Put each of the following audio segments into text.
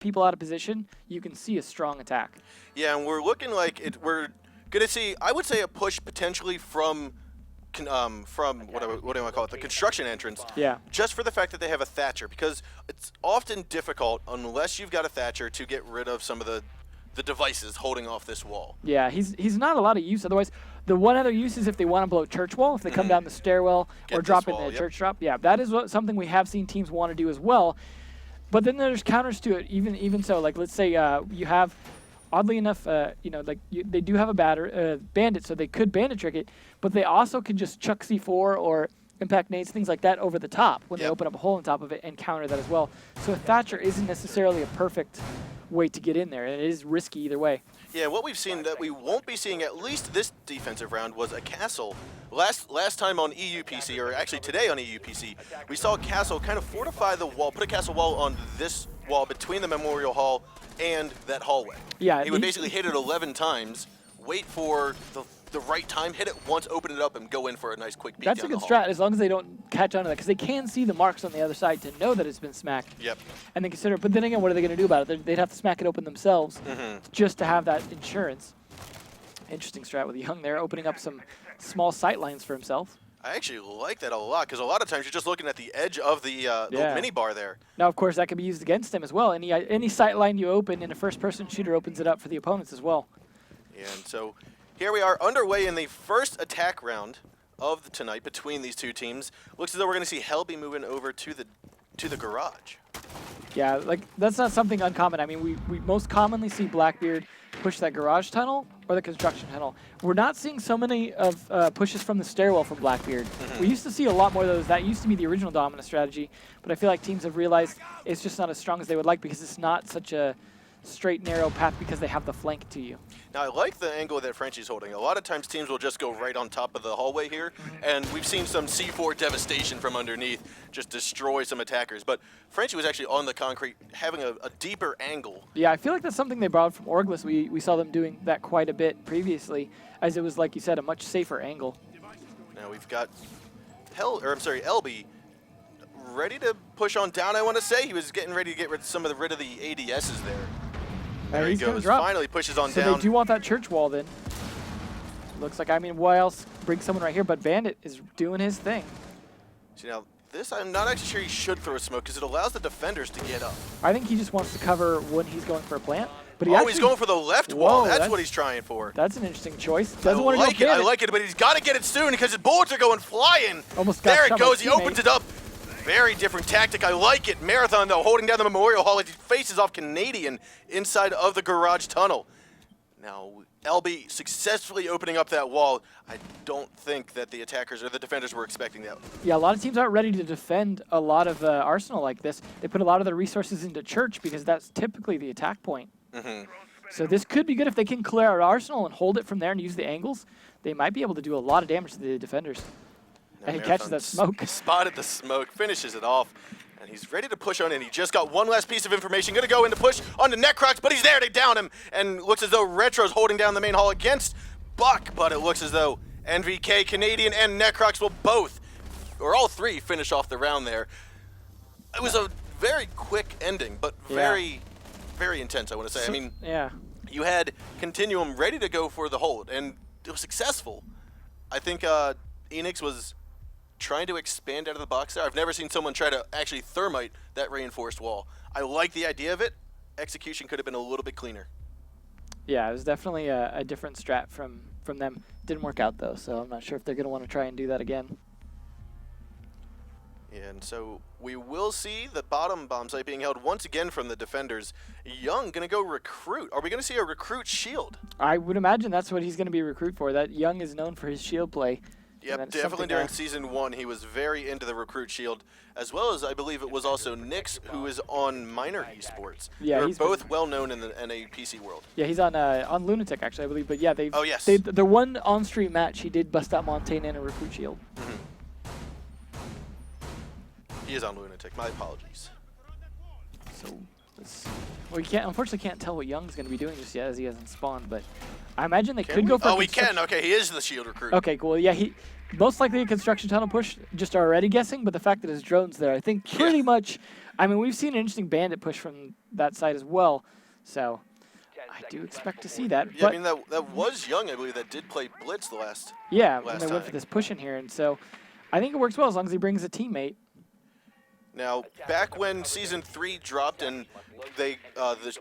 people out of position, you can see a strong attack. Yeah, and we're looking like we're going to see, I would say, a push potentially from what do I want to call it, the construction entrance. Yeah. Just for the fact that they have a Thatcher, because it's often difficult, unless you've got a Thatcher, to get rid of some of the devices holding off this wall. Yeah, he's not a lot of use. Otherwise, the one other use is if they want to blow church wall, if they come down the stairwell or drop in the church drop. Yeah, that is something we have seen teams want to do as well. But then there's counters to it. Even so, like let's say you have, oddly enough, they do have a bandit, so they could bandit trick it, but they also can just chuck C4 or impact nades, things like that over the top when they open up a hole on top of it and counter that as well. So a Thatcher isn't necessarily a perfect way to get in there, and it is risky either way. Yeah, what we've seen that we won't be seeing at least this defensive round was a castle. Last time on EUPC, or actually today on EUPC, we saw a castle kind of fortify the wall, put a castle wall on this wall between the Memorial Hall and that hallway. Yeah, he would basically hit it 11 times, wait for the right time, hit it once, open it up, and go in for a nice quick peek. That's a good strat, as long as they don't catch on to that, because they can see the marks on the other side to know that it's been smacked. Yep. And then consider, but then again, what are they going to do about it? They'd have to smack it open themselves just to have that insurance. Interesting strat with Young there, opening up some small sight lines for himself. I actually like that a lot, because a lot of times you're just looking at the edge of the mini bar there. Now, of course, that can be used against him as well. Any sight line you open in a first-person shooter opens it up for the opponents as well. And so here we are underway in the first attack round of tonight between these two teams. Looks as though we're going to see Helby moving over to the garage. Yeah, like that's not something uncommon. I mean, we most commonly see Blackbeard push that garage tunnel or the construction tunnel. We're not seeing so many of pushes from the stairwell from Blackbeard. We used to see a lot more of those. That used to be the original dominant strategy, but I feel like teams have realized it's just not as strong as they would like because it's not such a straight, narrow path because they have the flank to you. Now, I like the angle that Frenchie's holding. A lot of times teams will just go right on top of the hallway here, and we've seen some C4 devastation from underneath just destroy some attackers. But Frenchie was actually on the concrete, having a deeper angle. Yeah, I feel like that's something they borrowed from Orglis. We saw them doing that quite a bit previously, as it was, like you said, a much safer angle. Now we've got Elby ready to push on down, I want to say. He was getting ready to get rid of the ADSs there. There he goes, finally pushes on down. So they do want that church wall then. Looks like, I mean, what else? Bring someone right here, but Bandit is doing his thing. See, now, this I'm not actually sure he should throw a smoke because it allows the defenders to get up. I think he just wants to cover when he's going for a plant. But he's going for the left wall. That's what he's trying for. That's an interesting choice. I like it, but he's got to get it soon because his bullets are going flying. Almost got there it goes. He opens it up. Very different tactic. I like it. Marathon, though, holding down the Memorial Hall as he faces off Canadian inside of the garage tunnel. Now, LB successfully opening up that wall. I don't think that the attackers or the defenders were expecting that. Yeah, a lot of teams aren't ready to defend a lot of Arsenal like this. They put a lot of their resources into Church because that's typically the attack point. So this could be good if they can clear out Arsenal and hold it from there and use the angles. They might be able to do a lot of damage to the defenders. And he catches that smoke. Spotted the smoke, finishes it off, and he's ready to push on in. He just got one last piece of information. Going to go in to push on the Necrox, but he's there to down him. And looks as though Retro's holding down the main hall against Buck, but it looks as though NVK, Canadian, and Necrox will both, or all three, finish off the round there. It was a very quick ending, but very, very intense, I want to say. I mean, you had Continuum ready to go for the hold, and it was successful. I think Eanix was trying to expand out of the box there. I've never seen someone try to actually thermite that reinforced wall. I like the idea of it. Execution could have been a little bit cleaner. Yeah, it was definitely a different strat from them. Didn't work out, though, so I'm not sure if they're going to want to try and do that again. And so we will see the bottom bomb site being held once again from the defenders. Young going to go recruit. Are we going to see a recruit shield? I would imagine that's what he's going to be recruit for. That Young is known for his shield play. Yep, definitely during Season 1, he was very into the recruit shield, as well as I believe it was also Nix, who is on Minor Esports. Yeah, they're both well known in the NA PC world. Yeah, he's on Lunatic actually, I believe. But yeah, oh yes, their one on-stream match, he did bust out Montaigne in a recruit shield. He is on Lunatic. My apologies. So We unfortunately can't tell what Young's going to be doing just yet as he hasn't spawned, but I imagine they could go for. Oh, we can. Okay, he is the shield recruit. Okay, cool. Yeah, he most likely a construction tunnel push. Just already guessing, but the fact that his drone's there, I think pretty much. I mean, we've seen an interesting bandit push from that side as well, so I do expect to see that. Yeah, I mean that was Young, I believe, that did play blitz the last. Yeah, when they went for this push in here, and so I think it works well as long as he brings a teammate. Now, back when Season 3 dropped and they the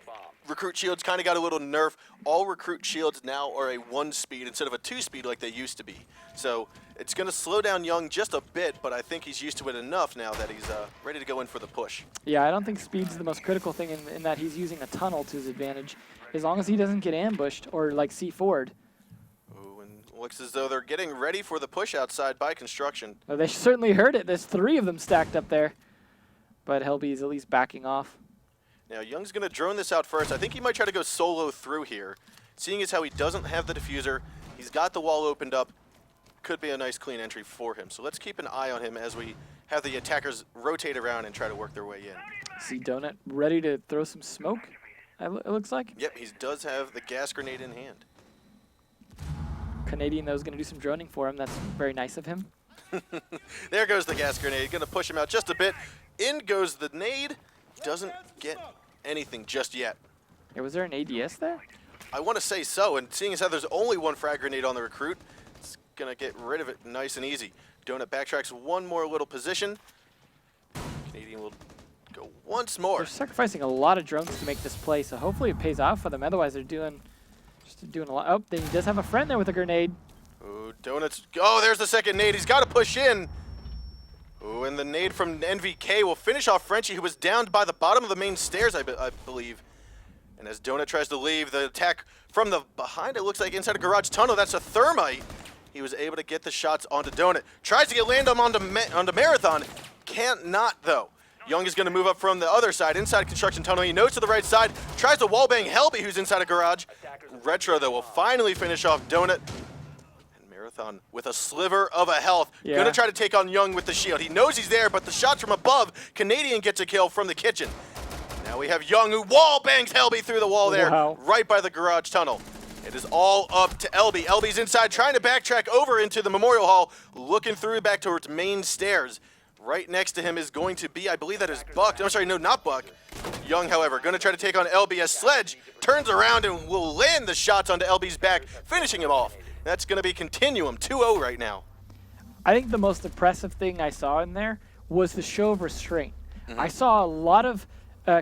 recruit shields kind of got a little nerf, all recruit shields now are a 1-speed instead of a 2-speed like they used to be. So it's going to slow down Young just a bit, but I think he's used to it enough now that he's ready to go in for the push. Yeah, I don't think speed's the most critical thing in that he's using a tunnel to his advantage. As long as he doesn't get ambushed or like see forward. Ooh, and looks as though they're getting ready for the push outside by construction. Well, they certainly heard it. There's 3 of them stacked up there. But Helby's at least backing off. Now, Young's going to drone this out first. I think he might try to go solo through here. Seeing as how he doesn't have the diffuser, he's got the wall opened up. Could be a nice clean entry for him. So let's keep an eye on him as we have the attackers rotate around and try to work their way in. See Donut ready to throw some smoke, it looks like. Yep, he does have the gas grenade in hand. Canadian, though, is going to do some droning for him. That's very nice of him. There goes the gas grenade. Going to push him out just a bit. In goes the nade. Doesn't get anything just yet. Hey, was there an ADS there? I want to say so, and seeing as how there's only 1 frag grenade on the recruit, it's going to get rid of it nice and easy. Donut backtracks one more little position. Canadian will go once more. They're sacrificing a lot of drones to make this play, so hopefully it pays off for them. Otherwise, they're doing a lot. Oh, then he does have a friend there with a grenade. Ooh, Donuts. Oh, there's the second nade. He's got to push in. Ooh, and the nade from NVK will finish off Frenchie, who was downed by the bottom of the main stairs, I believe. And as Donut tries to leave, the attack from the behind, it looks like inside a garage tunnel. That's a thermite. He was able to get the shots onto Donut. Tries to get land onto Marathon. Can't not, though. Young is going to move up from the other side, inside construction tunnel. He knows to the right side. Tries to wallbang Helby, who's inside a garage. Retro, though, will finally finish off Donut. Marathon with a sliver of a health. Yeah. Gonna try to take on Young with the shield. He knows he's there, but the shots from above, Canadian gets a kill from the kitchen. Now we have Young, who wall bangs Helby through the wall there, right by the garage tunnel. It is all up to LB. LB's inside, trying to backtrack over into the Memorial Hall, looking through back towards main stairs. Right next to him is going to be, I believe that is Buck. I'm sorry, no, not Buck. Young, however, gonna try to take on LB as Sledge turns around and will land the shots onto LB's back, finishing him off. That's going to be Continuum, 2-0 right now. I think the most impressive thing I saw in there was the show of restraint. I saw a lot of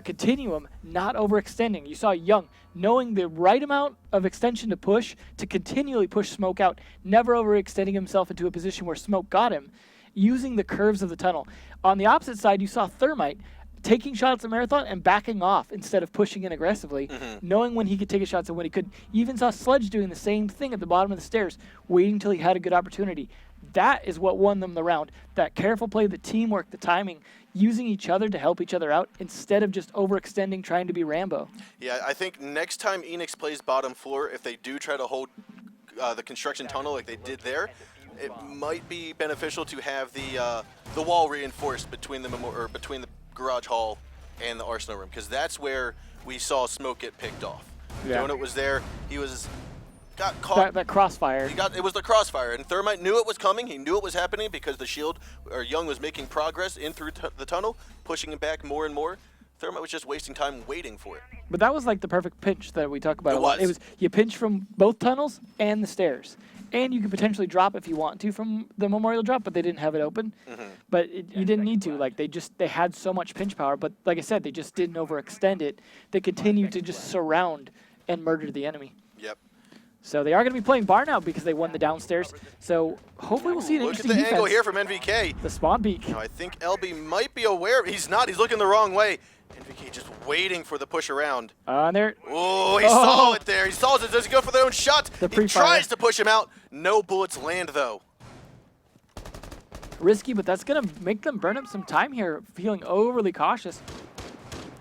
Continuum not overextending. You saw Young knowing the right amount of extension to push to continually push Smoke out, never overextending himself into a position where Smoke got him, using the curves of the tunnel. On the opposite side, you saw Thermite taking shots at Marathon and backing off instead of pushing in aggressively, knowing when he could take his shots and when he couldn't. You even saw Sledge doing the same thing at the bottom of the stairs, waiting until he had a good opportunity. That is what won them the round. That careful play, the teamwork, the timing, using each other to help each other out instead of just overextending, trying to be Rambo. Yeah, I think next time Eanix plays bottom floor, if they do try to hold the construction tunnel like they did there, it might be beneficial to have the wall reinforced between the garage hall and the arsenal room, because that's where we saw Smoke get picked off. Yeah. Donut was there. He got caught. That crossfire. It was the crossfire, and Thermite knew it was coming. He knew it was happening because the shield, or Young, was making progress in through the tunnel, pushing him back more and more. Thermite was just wasting time waiting for it. But that was like the perfect pinch that we talk about a lot. It was. It was you pinch from both tunnels and the stairs. And you could potentially drop if you want to from the Memorial drop, but they didn't have it open. But you didn't need to. Like they had so much pinch power, but like I said, they just didn't overextend it. They continued to just surround and murder the enemy. Yep. So they are going to be playing bar now because they won the downstairs. So hopefully we'll see an interesting defense. Look at the angle here from NVK. The spawn peak. Now I think LB might be aware. He's not. He's looking the wrong way. NVK just waiting for the push around. There. Oh, he saw it there. He saw it. Does he go for their own shot? He tries to push him out. No bullets land, though. Risky, but that's going to make them burn up some time here, feeling overly cautious.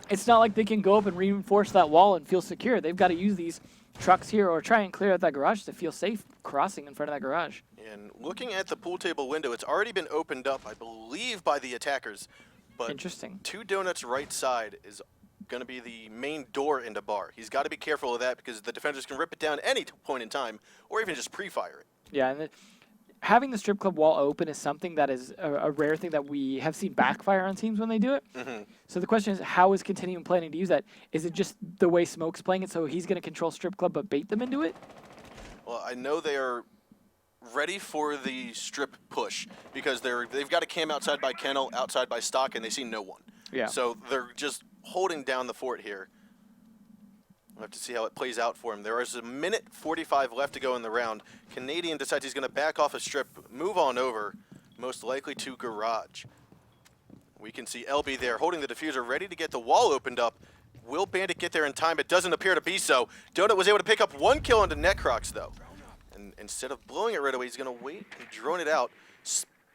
It's not like they can go up and reinforce that wall and feel secure. They've got to use these trucks here or try and clear out that garage to feel safe crossing in front of that garage. And looking at the pool table window, it's already been opened up, I believe, by the attackers. But Interesting. 2 Donuts right side is going to be the main door into bar. He's got to be careful of that because the defenders can rip it down any point in time or even just pre-fire it. Yeah, and having the strip club wall open is something that is a rare thing that we have seen backfire on teams when they do it. So the question is, how is Continuum planning to use that? Is it just the way Smoke's playing it, so he's going to control strip club but bait them into it? Well, I know they are ready for the strip push because they've got a cam outside by Kennel, outside by Stock, and they see no one. Yeah. So they're just holding down the fort here. We'll have to see how it plays out for him. There is 1:45 left to go in the round. Canadian decides he's going to back off a strip, move on over, most likely to garage. We can see LB there holding the diffuser, ready to get the wall opened up. Will Bandit get there in time? It doesn't appear to be so. Donut was able to pick up 1 kill onto Necrox, though. And instead of blowing it right away, he's going to wait and drone it out.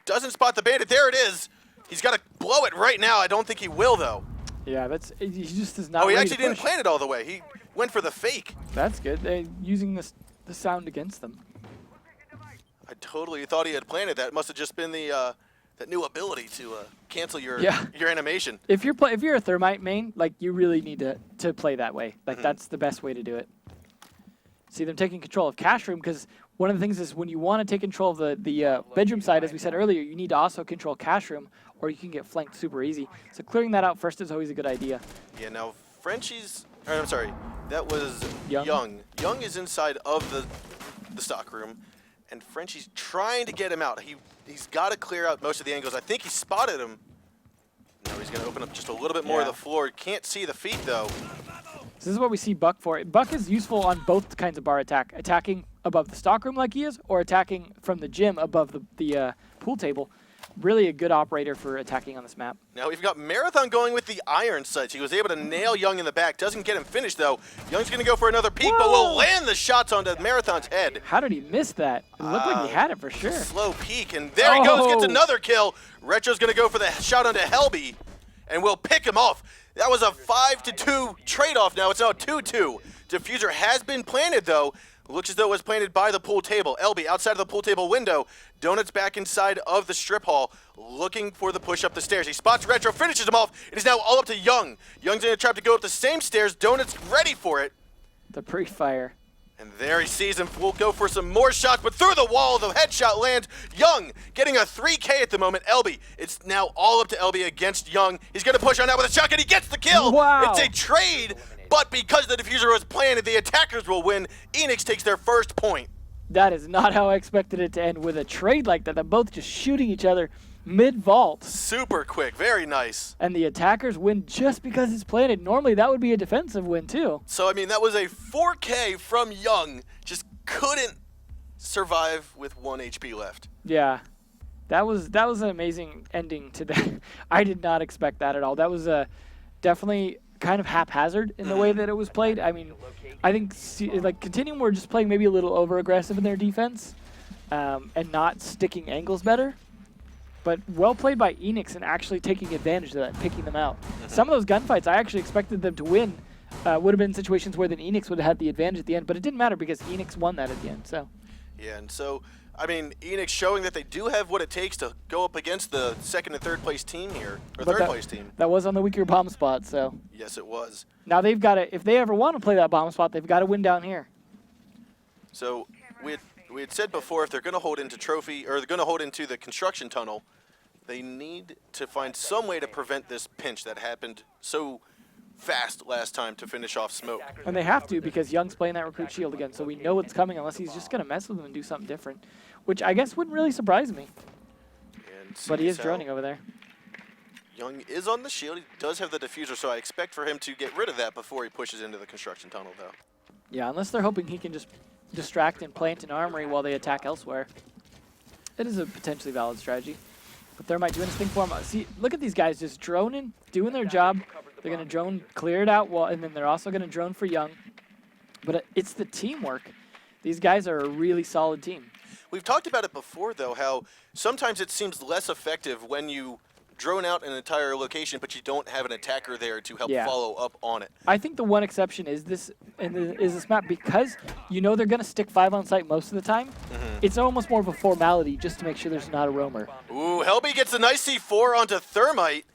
Doesn't spot the Bandit. There it is. He's got to blow it right now. I don't think he will, though. Yeah, he just is not. Oh, he actually didn't plan it all the way. He went for the fake. That's good. They're using the sound against them. I totally thought he had planned that. It must have just been the that new ability to cancel your animation. If you're a Thermite main, like, you really need to play that way. Like, that's the best way to do it. See them taking control of cash room, because one of the things is when you want to take control of the bedroom side, as we said earlier, you need to also control cash room, or you can get flanked super easy. So clearing that out first is always a good idea. Yeah, now Frenchie's, I'm sorry, that was Young. Young is inside of the stock room, and Frenchie's trying to get him out. He's got to clear out most of the angles. I think he spotted him. Now he's going to open up just a little bit more of the floor. Can't see the feet, though. So this is what we see Buck for. Buck is useful on both kinds of bar attack, attacking above the stockroom like he is, or attacking from the gym above the pool table. Really a good operator for attacking on this map. Now we've got Marathon going with the iron sights. He was able to nail Young in the back. Doesn't get him finished, though. Young's going to go for another peek, but will land the shots onto Marathon's head. How did he miss that? It looked like he had it for sure. Slow peek, and there he goes, gets another kill. Retro's going to go for the shot onto Helby, and will pick him off. That was a 5-2 trade-off now. It's now a 2-2. Diffuser has been planted, though. Looks as though it was planted by the pool table. LB outside of the pool table window. Donuts back inside of the strip hall, looking for the push up the stairs. He spots Retro, finishes him off. It is now all up to Young. Young's going to try to go up the same stairs. Donuts ready for it. The pre-fire. And there he sees him. We'll go for some more shots, but through the wall, the headshot lands. Young getting a 3K at the moment. LB, it's now all up to LB against Young. He's going to push on out with a shotgun. He gets the kill. Wow. It's a trade, but because the diffuser was planted, the attackers will win. Eanix takes their first point. That is not how I expected it to end, with a trade like that. They're both just shooting each other mid-vault. Super quick. Very nice. And the attackers win just because it's planted. Normally, that would be a defensive win, too. So, I mean, that was a 4K from Young. Just couldn't survive with 1 HP left. Yeah. That was an amazing ending to that. I did not expect that at all. That was definitely kind of haphazard in the way that it was played. I mean, I think like Continuum were just playing maybe a little over-aggressive in their defense and not sticking angles better. But well played by Eanix and actually taking advantage of that, picking them out. Some of those gunfights, I actually expected them to win. Would have been situations where then Eanix would have had the advantage at the end, but it didn't matter because Eanix won that at the end. So. Yeah, and so, I mean, Eanix showing that they do have what it takes to go up against the second and third place team here, or third place team. That was on the weaker bomb spot, so. Yes, it was. Now they've got to, if they ever want to play that bomb spot, they've got to win down here. So we had said before, if they're going to hold into trophy, or they're going to hold into the construction tunnel, they need to find some way to prevent this pinch that happened so fast last time to finish off Smoke. And they have to, because Young's playing that recruit shield again, so we know it's coming unless he's just going to mess with them and do something different, which I guess wouldn't really surprise me. But he is droning over there. Young is on the shield. He does have the diffuser, so I expect for him to get rid of that before he pushes into the construction tunnel, though. Yeah, unless they're hoping he can just distract and plant an armory while they attack elsewhere. It is a potentially valid strategy. But there might do anything for him. See, look at these guys just droning, doing their job. They're going to drone, clear it out, and then they're also going to drone for Young. But it's the teamwork. These guys are a really solid team. We've talked about it before, though, how sometimes it seems less effective when you drone out an entire location, but you don't have an attacker there to help follow up on it. I think the one exception is this map, because you know they're going to stick 5 on site most of the time. It's almost more of a formality just to make sure there's not a roamer. Ooh, Helby gets a nice C4 onto Thermite.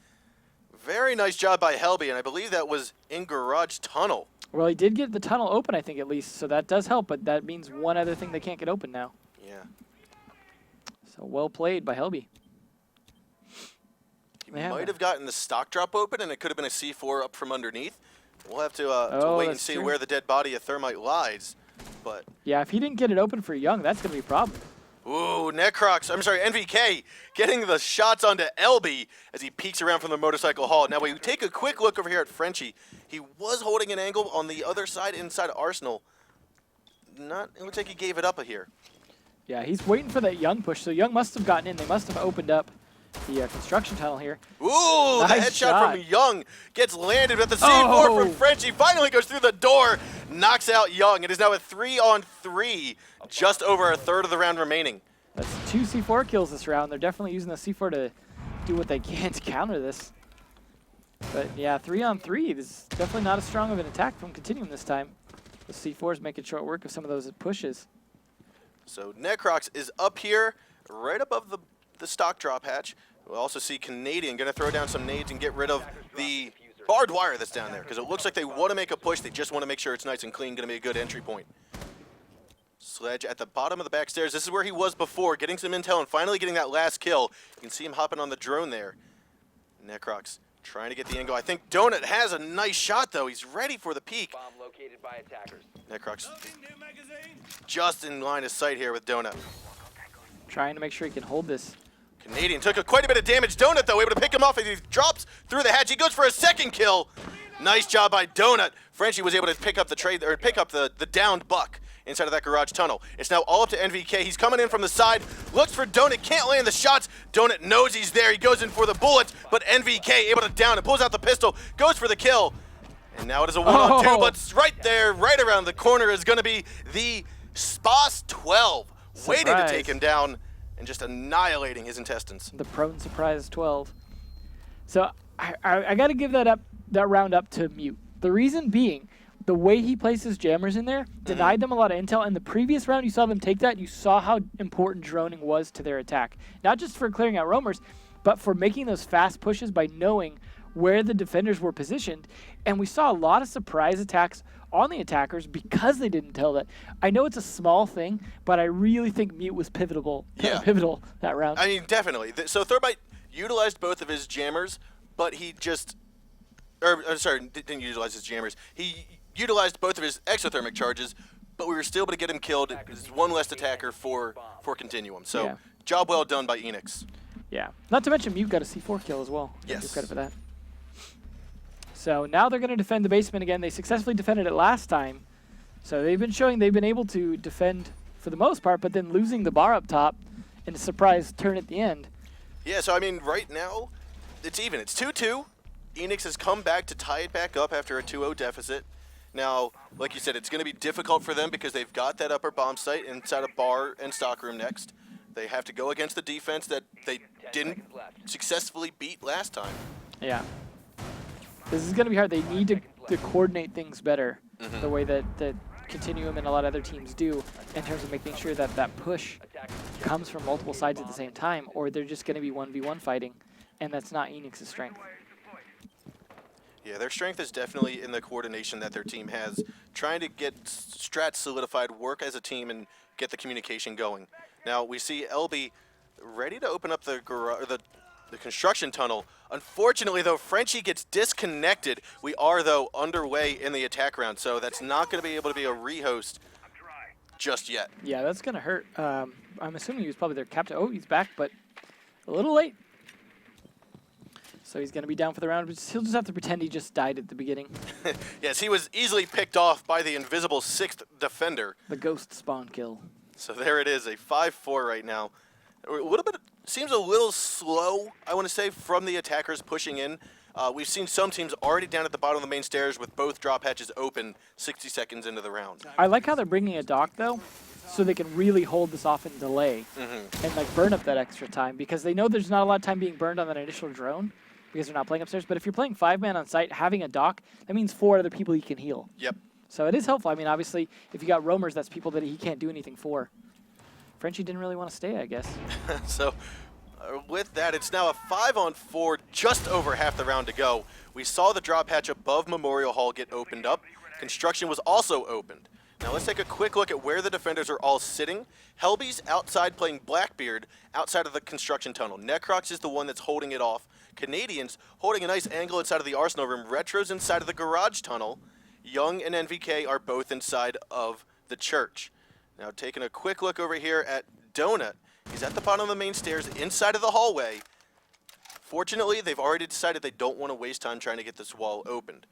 Very nice job by Helby, and I believe that was in garage tunnel. Well, he did get the tunnel open, I think, at least, so that does help, but that means one other thing they can't get open now. Yeah. So well played by Helby. He might have gotten the stock drop open, and it could have been a C4 up from underneath. We'll have to wait and see where the dead body of Thermite lies. But yeah, if he didn't get it open for Young, that's going to be a problem. Ooh, NVK getting the shots onto LB as he peeks around from the motorcycle hall. Now we take a quick look over here at Frenchie. He was holding an angle on the other side inside Arsenal. It looks like he gave it up here. Yeah, he's waiting for that Young push, so Young must have gotten in. They must have opened up the construction tunnel here. Ooh, nice the headshot shot from Young gets landed, but the C4 from Frenchie finally goes through the door, knocks out Young. It is now a 3-on-3, just over a third of the round remaining. That's 2 C4 kills this round. They're definitely using the C4 to do what they can to counter this. But yeah, 3-on-3, this is definitely not as strong of an attack from Continuum this time. The C4 is making short work of some of those pushes. So Necrox is up here, right above the stock drop hatch. We'll also see Canadian going to throw down some nades and get rid of the barbed wire that's down there, because it looks like they want to make a push. They just want to make sure it's nice and clean, going to be a good entry point. Sledge at the bottom of the back stairs. This is where he was before, getting some intel and finally getting that last kill. You can see him hopping on the drone there. Necrox trying to get the angle. I think Donut has a nice shot, though. He's ready for the peak. Bomb located by attackers. Necrox just in line of sight here with Donut. Trying to make sure he can hold this. Canadian took quite a bit of damage. Donut, though, able to pick him off as he drops through the hatch. He goes for a second kill. Nice job by Donut. Frenchie was able to pick up the downed buck inside of that garage tunnel. It's now all up to NVK. He's coming in from the side, looks for Donut, can't land the shots. Donut knows he's there. He goes in for the bullets, but NVK able to down it, pulls out the pistol, goes for the kill. And now it is a 1-on-2, but right there, right around the corner is going to be the Spas 12, waiting to take him down and just annihilating his intestines. The prone surprise 12. So I got to give that round up to Mute. The reason being, the way he placed his jammers in there denied them a lot of intel. And the previous round, you saw them take that. You saw how important droning was to their attack. Not just for clearing out roamers, but for making those fast pushes by knowing where the defenders were positioned. And we saw a lot of surprise attacks on the attackers because they didn't tell that. I know it's a small thing, but I really think Mute was pivotal that round. I mean, definitely. So Thermite utilized both of his jammers, but he just... didn't utilize his jammers. He utilized both of his exothermic charges, but we were still able to get him killed. There's one less attacker for Continuum. So yeah. Job well done by Eanix. Yeah. Not to mention Mute got a C4 kill as well. Yes. Give credit for that. So now they're going to defend the basement again. They successfully defended it last time. So they've been showing they've been able to defend for the most part, but then losing the bar up top in a surprise turn at the end. Yeah, so I mean, right now, it's even. It's 2-2. Eanix has come back to tie it back up after a 2-0 deficit. Now, like you said, it's going to be difficult for them because they've got that upper bomb site inside a bar and stockroom next. They have to go against the defense that they didn't successfully beat last time. Yeah. This is going to be hard. They need to coordinate things better the way that Continuum and a lot of other teams do in terms of making sure that that push comes from multiple sides at the same time, or they're just going to be 1v1 fighting, and that's not Eanix's strength. Yeah, their strength is definitely in the coordination that their team has, trying to get strats solidified, work as a team, and get the communication going. Now, we see LB ready to open up the construction tunnel. Unfortunately, though, Frenchie gets disconnected. We are, though, underway in the attack round, so that's not going to be able to be a rehost just yet. Yeah, that's going to hurt. I'm assuming he was probably their captain. Oh, he's back, but a little late. So he's going to be down for the round, but he'll just have to pretend he just died at the beginning. Yes, he was easily picked off by the invisible 6th defender. The ghost spawn kill. So there it is, a 5-4 right now. A little bit, seems a little slow, I want to say, from the attackers pushing in. We've seen some teams already down at the bottom of the main stairs with both drop hatches open 60 seconds into the round. I like how they're bringing a dock, though, so they can really hold this off and delay and like burn up that extra time, because they know there's not a lot of time being burned on that initial drone because they're not playing upstairs. But if you're playing 5-man on site, having a dock, that means 4 other people you can heal. Yep. So it is helpful. I mean, obviously, if you got roamers, that's people that he can't do anything for. Frenchie didn't really want to stay, I guess. So With that, it's now a 5-on-4, just over half the round to go. We saw the drop hatch above Memorial Hall get opened up. Construction was also opened. Now let's take a quick look at where the defenders are all sitting. Helby's outside playing Blackbeard outside of the construction tunnel. Necrox is the one that's holding it off. Canadians holding a nice angle inside of the Arsenal room. Retro's inside of the garage tunnel. Young and NVK are both inside of the church. Now taking a quick look over here at Donut. He's at the bottom of the main stairs inside of the hallway. Fortunately, they've already decided they don't want to waste time trying to get this wall opened.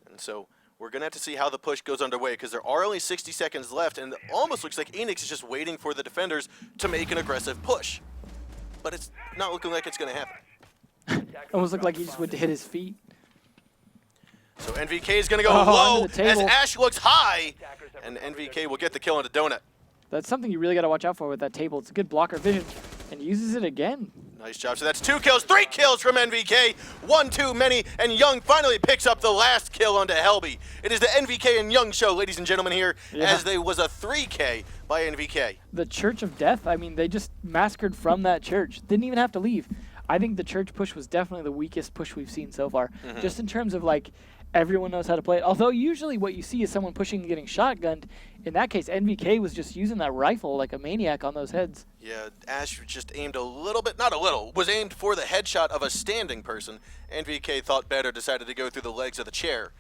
And so we're going to have to see how the push goes underway because there are only 60 seconds left, and it almost looks like Eanix is just waiting for the defenders to make an aggressive push. But it's not looking like it's going to happen. Almost looked like he just went to hit his feet. So NVK is going to go low under the as table. Ash looks high, and NVK will get the kill on the Donut. That's something you really got to watch out for with that table. It's a good blocker vision, and uses it again. Nice job. So that's 2 kills, 3 kills from NVK. 1 too many, and Young finally picks up the last kill onto Helby. It is the NVK and Young show, ladies and gentlemen, here, as there was a 3K by NVK. The Church of Death, I mean, they just massacred from that church. Didn't even have to leave. I think the church push was definitely the weakest push we've seen so far. Just in terms of, like, everyone knows how to play it. Although usually what you see is someone pushing and getting shotgunned. In that case, NVK was just using that rifle like a maniac on those heads. Yeah, Ash just aimed a little bit, not a little, was aimed for the headshot of a standing person. NVK thought better, decided to go through the legs of the chair.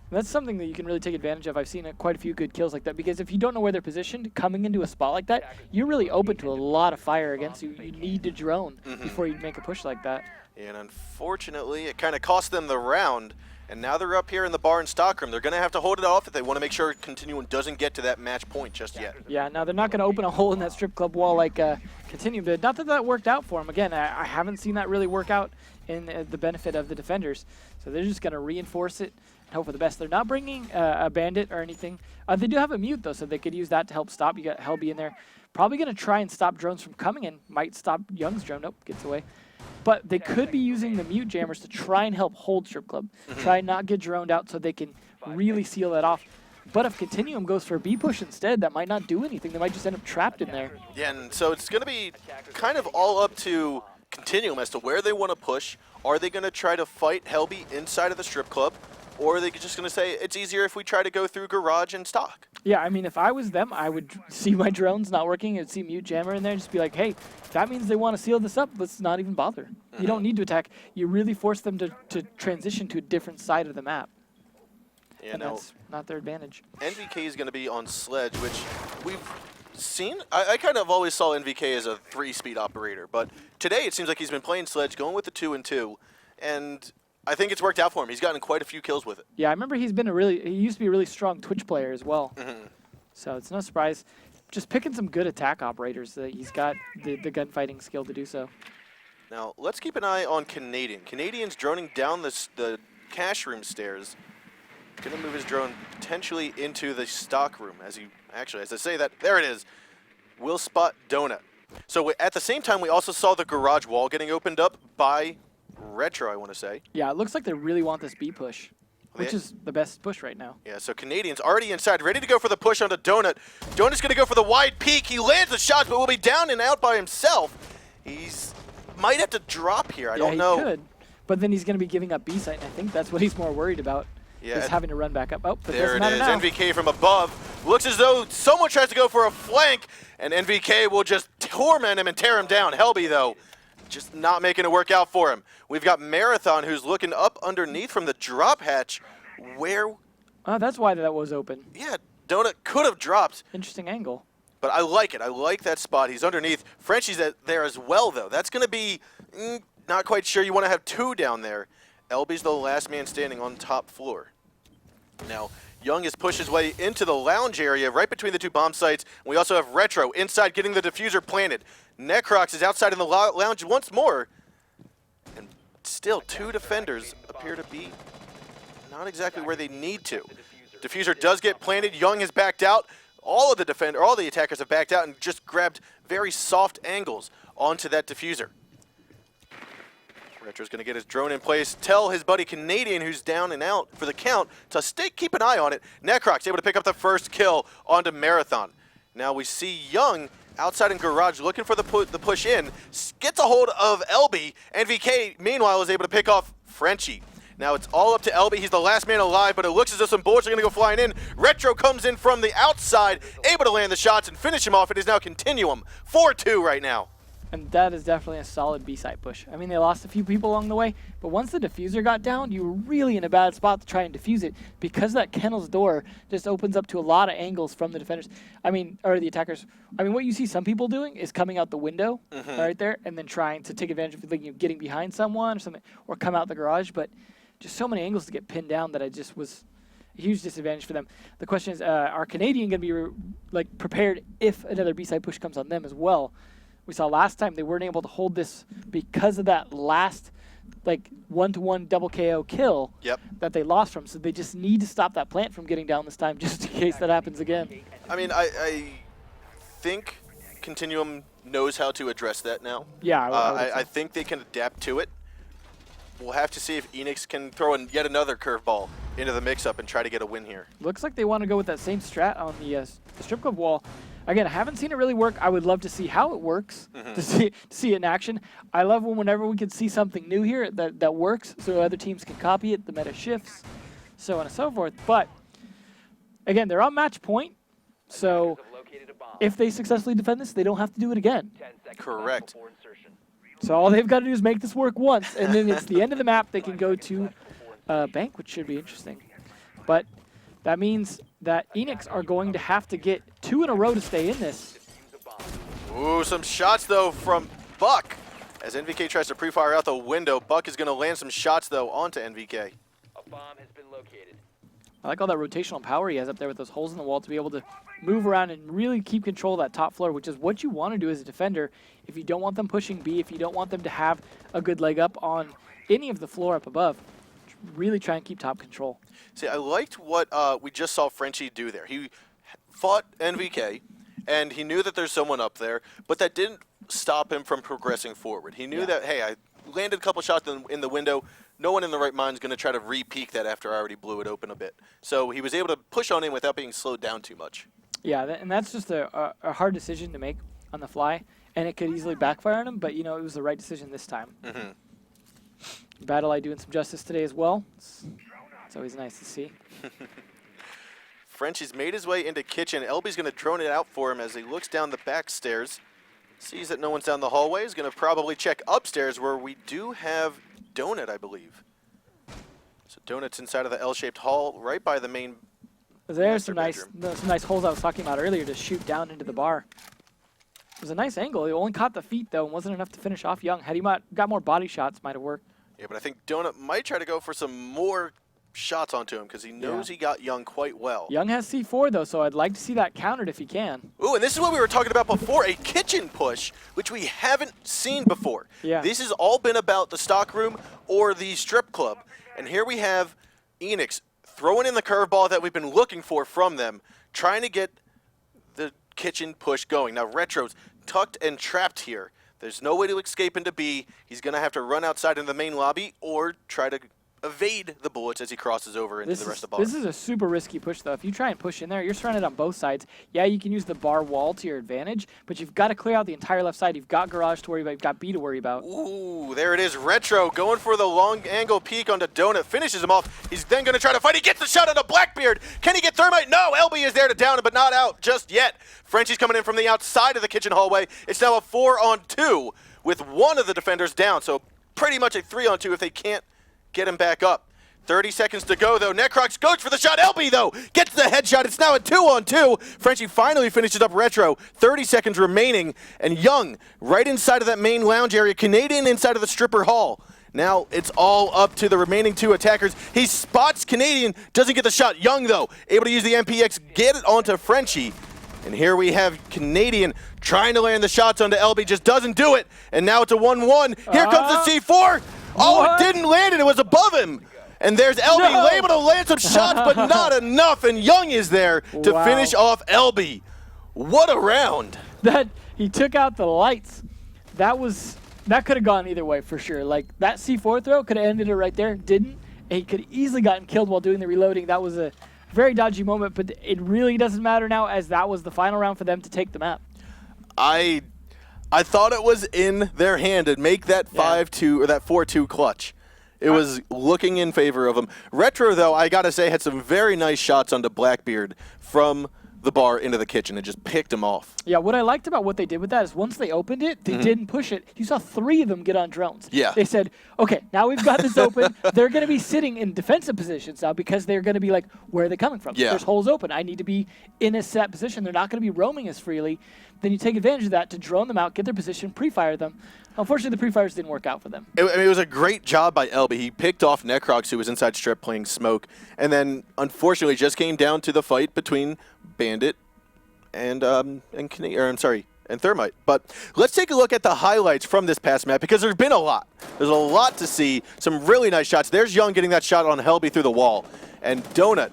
That's something that you can really take advantage of. I've seen quite a few good kills like that because if you don't know where they're positioned, coming into a spot like that, you're really open to a lot of fire against you. You need to drone before you make a push like that. And unfortunately, it kind of cost them the round. And now they're up here in the bar and stockroom. They're going to have to hold it off if they want to make sure Continuum doesn't get to that match point just yet. Yeah, now they're not going to open a hole in that strip club wall like Continuum did. Not that that worked out for them. Again, I haven't seen that really work out in the benefit of the defenders. So they're just going to reinforce it and hope for the best. They're not bringing a bandit or anything. They do have a mute, though, so they could use that to help stop. You got Helby in there. Probably going to try and stop drones from coming in. Might stop Young's drone. Nope, gets away. But they could be using the mute jammers to try and help hold strip club. Try and not get droned out so they can really seal that off. But if Continuum goes for a B push instead, that might not do anything. They might just end up trapped in there. Yeah, and so it's going to be kind of all up to Continuum as to where they want to push. Are they going to try to fight Helby inside of the strip club? Or are they just going to say, it's easier if we try to go through garage and stock? Yeah, I mean, if I was them, I would see my drones not working and see mute jammer in there and just be like, hey, that means they want to seal this up. Let's not even bother. You don't need to attack. You really force them to transition to a different side of the map. Yeah, And that's not their advantage. NVK is going to be on Sledge, which we've seen. I kind of always saw NVK as a 3-speed operator, but today it seems like he's been playing Sledge, going with the 2-and-2, and I think it's worked out for him. He's gotten quite a few kills with it. Yeah, I remember he used to be a really strong Twitch player as well. So it's no surprise. Just picking some good attack operators. He's got the gunfighting skill to do so. Now, let's keep an eye on Canadian. Canadian's droning down the cash room stairs. Going to move his drone potentially into the stock room. As I say that, there it is. We'll spot Donut. So at the same time, we also saw the garage wall getting opened up by Retro, I want to say. Yeah, it looks like they really want this B push, which is the best push right now. Yeah, so Canadian's already inside, ready to go for the push onto Donut. Donut's going to go for the wide peak. He lands the shots, but will be down and out by himself. He's might have to drop here. I don't know. He could, but then he's going to be giving up B site, and I think that's what he's more worried about. Yeah, is having to run back up. Oh, but there it is. now. NVK from above. Looks as though someone tries to go for a flank, and NVK will just torment him and tear him down. Helby, though, just not making it work out for him. We've got Marathon, who's looking up underneath from the drop hatch, where... Oh, that's why that was open. Yeah, Donut could have dropped. Interesting angle. But I like it. I like that spot. He's underneath. Frenchie's there as well, though. That's going to be not quite sure. You want to have 2 down there. Elby's the last man standing on top floor. Now, Young has pushed his way into the lounge area right between the 2 bomb sites. We also have Retro inside getting the diffuser planted. Necrox is outside in the lounge once more. And still 2 defenders appear to be not exactly where they need to. Diffuser does get planted. Young has backed out. All the attackers have backed out and just grabbed very soft angles onto that diffuser. Retro's going to get his drone in place, tell his buddy Canadian, who's down and out for the count, to keep an eye on it. Necrox able to pick up the first kill onto Marathon. Now we see Young outside in garage looking for the push in. Gets a hold of LB, and VK, meanwhile, is able to pick off Frenchie. Now it's all up to LB. He's the last man alive, but it looks as though some bullets are going to go flying in. Retro comes in from the outside, able to land the shots and finish him off. It is now Continuum, 4-2 right now. And that is definitely a solid B-side push. I mean, they lost a few people along the way, but once the diffuser got down, you were really in a bad spot to try and defuse it because that kennel's door just opens up to a lot of angles from the defenders. I mean, or the attackers. I mean, what you see some people doing is coming out the window right there and then trying to take advantage of, like, you know, getting behind someone or something, or come out the garage. But just so many angles to get pinned down that I just was a huge disadvantage for them. The question is, are Canadian going to be prepared if another B-side push comes on them as well? We saw last time they weren't able to hold this because of that last, like, 1-to-1 double KO kill that they lost from. So they just need to stop that plant from getting down this time, just in case that happens again. I mean, I think Continuum knows how to address that now. Yeah, I think they can adapt to it. We'll have to see if Eanix can throw in yet another curveball into the mix-up and try to get a win here. Looks like they want to go with that same strat on the strip club wall. Again, I haven't seen it really work. I would love to see how it works, to see it in action. I love whenever we can see something new here that works so other teams can copy it, the meta shifts, so on and so forth. But, again, they're on match point, so if they successfully defend this, they don't have to do it again. Correct. So all they've got to do is make this work once, and then it's the end of the map. They can go to bank, which should be interesting. But that means that Eanix are going to have to get 2 in a row to stay in this. Ooh, some shots, though, from Buck. As NVK tries to pre-fire out the window, Buck is going to land some shots, though, onto NVK. A bomb has been located. I like all that rotational power he has up there with those holes in the wall to be able to move around and really keep control of that top floor, which is what you want to do as a defender if you don't want them pushing B, if you don't want them to have a good leg up on any of the floor up above. Really try and keep top control. See, I liked what we just saw Frenchie do there. He fought NVK, and he knew that there's someone up there, but that didn't stop him from progressing forward. He knew that, hey, I landed a couple shots in the window. No one in the right mind is going to try to re-peek that after I already blew it open a bit. So he was able to push on in without being slowed down too much. Yeah, and that's just a hard decision to make on the fly, and it could easily backfire on him, but, you know, it was the right decision this time. Battle I doing some justice today as well. It's always nice to see. Frenchie's made his way into kitchen. LB's going to drone it out for him as he looks down the back stairs. Sees that no one's down the hallway. He's going to probably check upstairs where we do have Donut, I believe. So Donut's inside of the L-shaped hall right by the main There's some nice holes I was talking about earlier to shoot down into the bar. It was a nice angle. He only caught the feet, though, and wasn't enough to finish off Young. Had he got more body shots, might have worked. Yeah, but I think Donut might try to go for some more shots onto him because he knows he got Young quite well. Young has C4, though, so I'd like to see that countered if he can. Ooh, and this is what we were talking about before, a kitchen push, which we haven't seen before. Yeah. This has all been about the stock room or the strip club. And here we have Eanix throwing in the curveball that we've been looking for from them, trying to get the kitchen push going. Now, Retro's tucked and trapped here. There's no way to escape into B. He's going to have to run outside in the main lobby or try to evade the bullets as he crosses over into the rest of the bar. This is a super risky push, though. If you try and push in there, you're surrounded on both sides. Yeah, you can use the bar wall to your advantage, but you've got to clear out the entire left side. You've got garage to worry about. You've got B to worry about. Ooh, there it is. Retro going for the long angle peek onto Donut. Finishes him off. He's then going to try to fight. He gets the shot onto Blackbeard. Can he get Thermite? No, LB is there to down him, but not out just yet. Frenchie's coming in from the outside of the kitchen hallway. It's now a 4-on-2 with one of the defenders down, so pretty much a 3-on-2 if they can't get him back up. 30 seconds to go, though. Necrox goes for the shot. LB, though, gets the headshot. It's now a 2-on-2. Frenchie finally finishes up Retro. 30 seconds remaining. And Young right inside of that main lounge area. Canadian inside of the stripper hall. Now it's all up to the remaining two attackers. He spots Canadian, doesn't get the shot. Young, though, able to use the MPX, get it onto Frenchie. And here we have Canadian trying to land the shots onto LB, just doesn't do it. And now it's a 1-1. Here comes the C4. Oh, what? It didn't land it. It was above him. And there's LB able to land some shots, but not enough. And Young is there to finish off LB. What a round. That he took out the lights. That could have gone either way for sure. Like, that C4 throw could have ended it right there. Didn't. And he could have easily gotten killed while doing the reloading. That was a very dodgy moment, but it really doesn't matter now as that was the final round for them to take the map. I thought it was in their hand to make that 5-2 or that 4-2 clutch. It was looking in favor of them. Retro, though, I got to say, had some very nice shots onto Blackbeard from the bar into the kitchen and just picked him off. Yeah, what I liked about what they did with that is once they opened it, they didn't push it. You saw 3 of them get on drones. Yeah. They said, okay, now we've got this open. They're going to be sitting in defensive positions now because they're going to be like, where are they coming from? Yeah. There's holes open. I need to be in a set position. They're not going to be roaming as freely. Then you take advantage of that to drone them out, get their position, pre-fire them. Unfortunately, the pre-fires didn't work out for them. It was a great job by Elby. He picked off Necrox, who was inside strip playing smoke, and then unfortunately just came down to the fight between Bandit and Thermite. But let's take a look at the highlights from this past map because there's been a lot. There's a lot to see. Some really nice shots. There's Young getting that shot on Helby through the wall, and Donut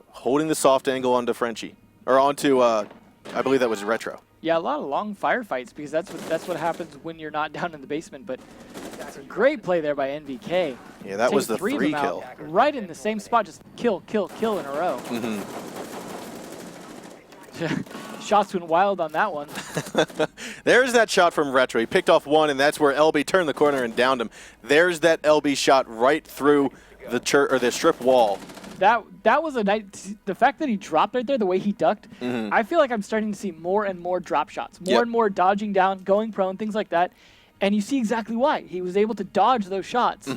holding the soft angle onto Frenchie or onto I believe that was Retro. Yeah, a lot of long firefights because that's what happens when you're not down in the basement. But it's a great play there by NVK. Yeah, that was the 3 3 kill. Right in the same spot, just kill in a row. Shots went wild on that one. There's that shot from Retro. He picked off 1, and that's where LB turned the corner and downed him. There's that LB shot right through the strip wall. That was a nice. The fact that he dropped right there, the way he ducked, I feel like I'm starting to see more and more drop shots, more and more dodging down, going prone, things like that. And you see exactly why. He was able to dodge those shots.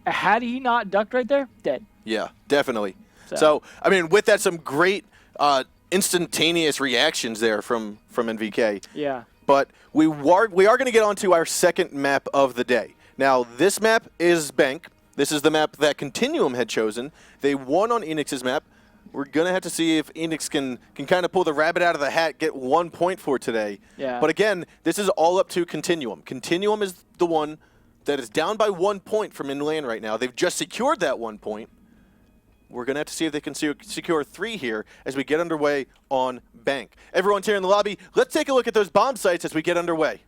Had he not ducked right there, dead. Yeah, definitely. So I mean, with that, some great instantaneous reactions there from NVK. Yeah. But we are going to get on to our second map of the day. Now, this map is Bank. This is the map that Continuum had chosen. They won on Eanix's map. We're going to have to see if Eanix can kind of pull the rabbit out of the hat, get 1 point for today. Yeah. But again, this is all up to Continuum. Continuum is the one that is down by 1 point from inland right now. They've just secured that 1 point. We're going to have to see if they can secure 3 here as we get underway on Bank. Everyone's here in the lobby. Let's take a look at those bomb sites as we get underway.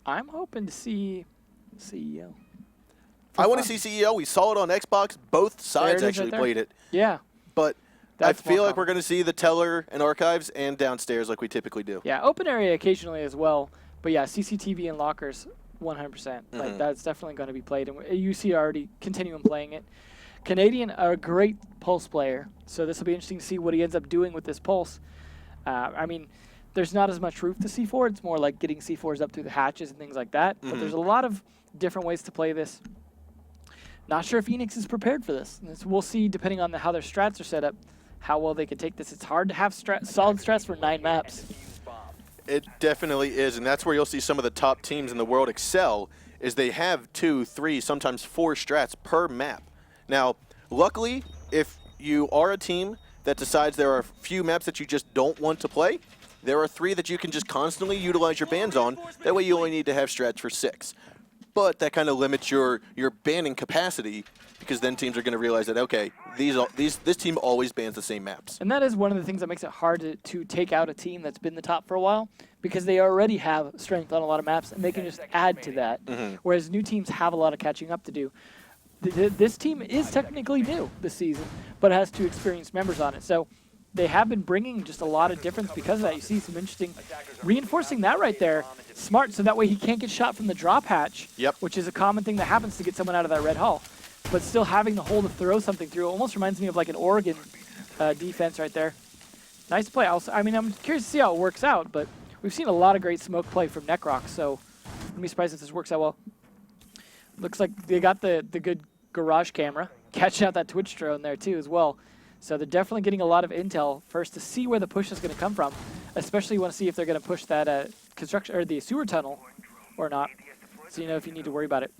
I'm hoping to see CEO. I want to see CEO. We saw it on Xbox. Both sides actually played it. Yeah. But I feel like we're going to see the Teller and Archives and downstairs like we typically do. Yeah, open area occasionally as well. But yeah, CCTV and lockers, 100%. Like that's definitely going to be played. And you see already Continuum playing it. Canadian are a great Pulse player, so this will be interesting to see what he ends up doing with this Pulse. I mean, there's not as much roof to C4. It's more like getting C4s up through the hatches and things like that. But there's a lot of different ways to play this. Not sure if Eanix is prepared for this. We'll see, depending on how their strats are set up, how well they can take this. It's hard to have solid strats for 9 maps. It definitely is, and that's where you'll see some of the top teams in the world excel, is they have 2, 3, sometimes 4 strats per map. Now, luckily, if you are a team that decides there are a few maps that you just don't want to play, there are 3 that you can just constantly utilize your bans on. That way you only need to have strats for 6. But that kind of limits your banning capacity because then teams are going to realize that, okay, this team always bans the same maps. And that is one of the things that makes it hard to take out a team that's been the top for a while because they already have strength on a lot of maps and they can just add to that, whereas new teams have a lot of catching up to do. This team is technically new this season, but has 2 experienced members on it. So they have been bringing just a lot of difference because of that. You see some interesting reinforcing that right there. Smart, so that way he can't get shot from the drop hatch, which is a common thing that happens to get someone out of that red hull. But still having the hole to throw something through almost reminds me of like an Oregon defense right there. Nice play. I mean, I'm curious to see how it works out, but we've seen a lot of great smoke play from Necrox, so I'm be surprised if this works out well. Looks like they got the good garage camera, catching out that Twitch drone there too as well. So they're definitely getting a lot of intel first to see where the push is going to come from, especially you want to see if they're going to push that construction or the sewer tunnel or not, so you know if you need to worry about it.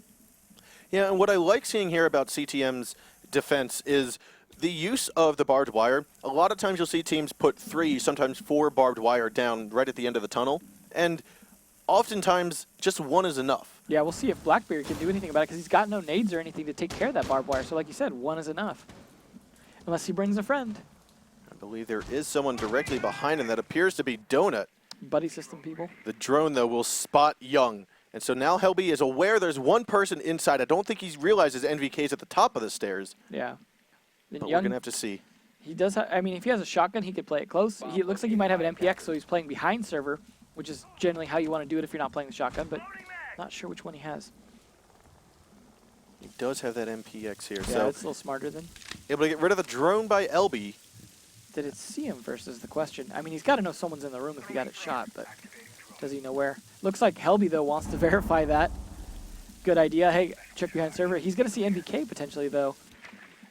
Yeah, and what I like seeing here about CTM's defense is the use of the barbed wire. A lot of times you'll see teams put 3, sometimes 4 barbed wire down right at the end of the tunnel, and oftentimes just 1 is enough. Yeah, we'll see if Blackbeard can do anything about it because he's got no nades or anything to take care of that barbed wire. So like you said, 1 is enough. Unless he brings a friend. I believe there is someone directly behind him that appears to be Donut. Buddy system people. The drone, though, will spot Young. And so now Helby is aware there's 1 person inside. I don't think he realizes NVK's at the top of the stairs. Yeah. But we're going to have to see. He does I mean, if he has a shotgun, he could play it close. It looks like he might have an MPX, so he's playing behind server. which is generally how you want to do it if you're not playing the shotgun, but not sure which one he has. He does have that MPX here, Yeah, so it's a little smarter than. able to get rid of the drone by LB. Did it see him first is the question. I mean, he's got to know someone's in the room if he got it shot, but does he know where? Looks like Helby, though, wants to verify that. Good idea. Hey, check behind server. He's going to see NVK potentially, though.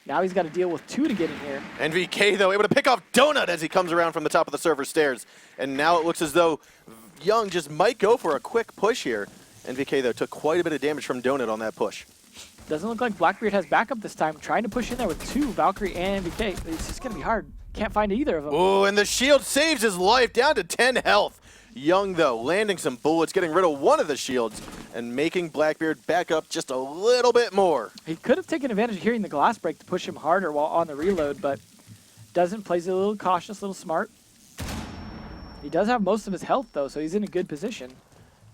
Now he's got to deal with 2 to get in here. NVK, though, able to pick off Donut as he comes around from the top of the server stairs. And now it looks as though Young just might go for a quick push here. NVK, though, took quite a bit of damage from Donut on that push. Doesn't look like Blackbeard has backup this time. Trying to push in there with 2, Valkyrie and NVK. It's just going to be hard. Can't find either of them. Ooh, and the shield saves his life, down to 10 health. Young, though, landing some bullets, getting rid of one of the shields, and making Blackbeard back up just a little bit more. He could have taken advantage of hearing the glass break to push him harder while on the reload, but doesn't. Plays it a little cautious, a little smart. He does have most of his health, though, so he's in a good position.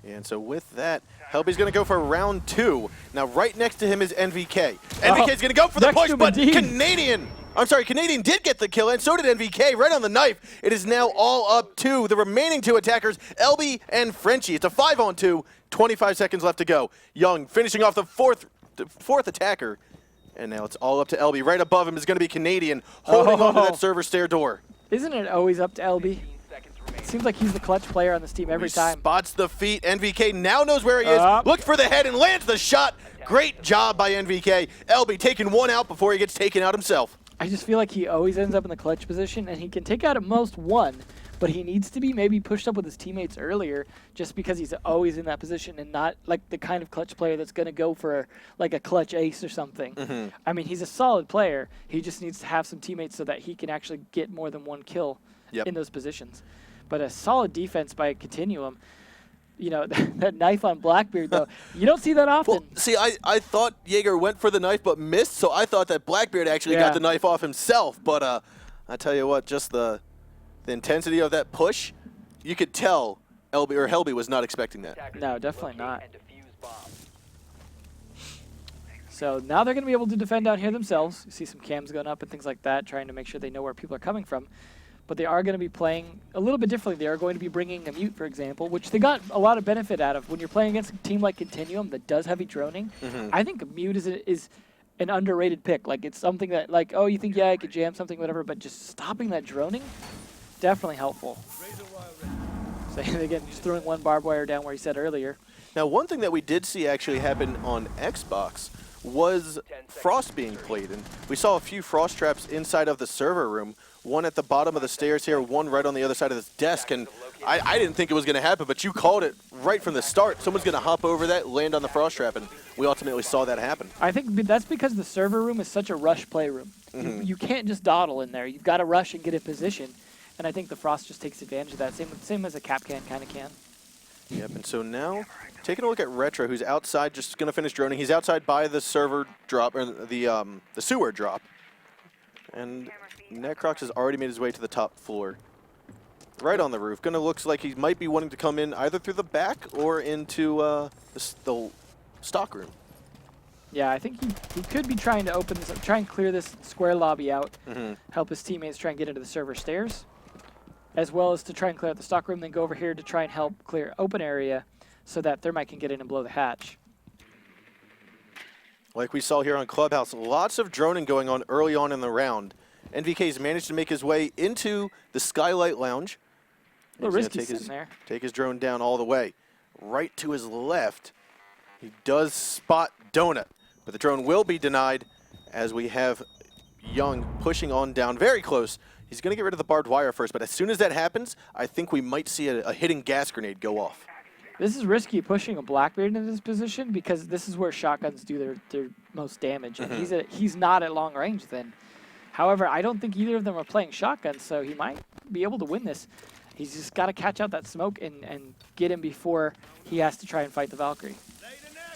And so with that, Helby's going to go for round 2. Now, right next to him is NVK. NVK's going to go for the push, but Canadian did get the kill, and so did NVK right on the knife. It is now all up to the remaining 2 attackers, LB and Frenchie. It's a 5-on-2, 25 seconds left to go. Young finishing off the fourth attacker, and now it's all up to LB. Right above him is going to be Canadian, holding onto that server stair door. Isn't it always up to LB? Seems like he's the clutch player on this team every time. Spots the feet. NVK now knows where he is. Looks for the head and lands the shot. Great job by NVK. LB taking 1 out before he gets taken out himself. I just feel like he always ends up in the clutch position, and he can take out at most 1, but he needs to be maybe pushed up with his teammates earlier just because he's always in that position and not like the kind of clutch player that's going to go for like a clutch ace or something. I mean, he's a solid player. He just needs to have some teammates so that he can actually get more than 1 kill in those positions. But a solid defense by Continuum. You know, that knife on Blackbeard, though, you don't see that often. Well, see, I thought Jaeger went for the knife but missed, so I thought that Blackbeard actually got the knife off himself. But I tell you what, just the intensity of that push, you could tell Helby was not expecting that. No, definitely not. So now they're going to be able to defend down here themselves. You see some cams going up and things like that, trying to make sure they know where people are coming from. But they are going to be playing a little bit differently. They are going to be bringing a mute, for example, which they got a lot of benefit out of. When you're playing against a team like Continuum that does heavy droning, I think a mute is an underrated pick. Like, it's something that, like, oh, you think, yeah, I could jam something, whatever, but just stopping that droning, definitely helpful. So, again, just throwing 1 barbed wire down where he said earlier. Now, one thing that we did see actually happen on Xbox was Frost being played, and we saw a few Frost traps inside of the server room. 1 at the bottom of the stairs here, 1 right on the other side of this desk, and I didn't think it was going to happen, but you called it right from the start. Someone's going to hop over that, land on the Frost trap, and we ultimately saw that happen. I think that's because the server room is such a rush play room. You can't just dawdle in there. You've got to rush and get in position, and I think the Frost just takes advantage of that, same as a Cap can kind of can. Yep, and so now taking a look at Retro, who's outside, just going to finish droning. He's outside by the server drop, or the sewer drop, and Necrox has already made his way to the top floor. Right on the roof. Gonna looks like he might be wanting to come in either through the back or into the stock room. Yeah, I think he could be trying to open this up, try and clear this square lobby out, help his teammates try and get into the server stairs, as well as to try and clear out the stock room, then go over here to try and help clear open area so that Thermite can get in and blow the hatch. Like we saw here on Clubhouse, lots of droning going on early on in the round. NVK's managed to make his way into the Skylight Lounge. A little risky sitting there. Take his drone down all the way. Right to his left, he does spot Donut, but the drone will be denied as we have Young pushing on down very close. He's going to get rid of the barbed wire first, but as soon as that happens, I think we might see a hidden gas grenade go off. This is risky pushing a Blackbeard in this position because this is where shotguns do their most damage, and he's not at long range then. However, I don't think either of them are playing shotguns, so he might be able to win this. He's just got to catch out that smoke and get him before he has to try and fight the Valkyrie.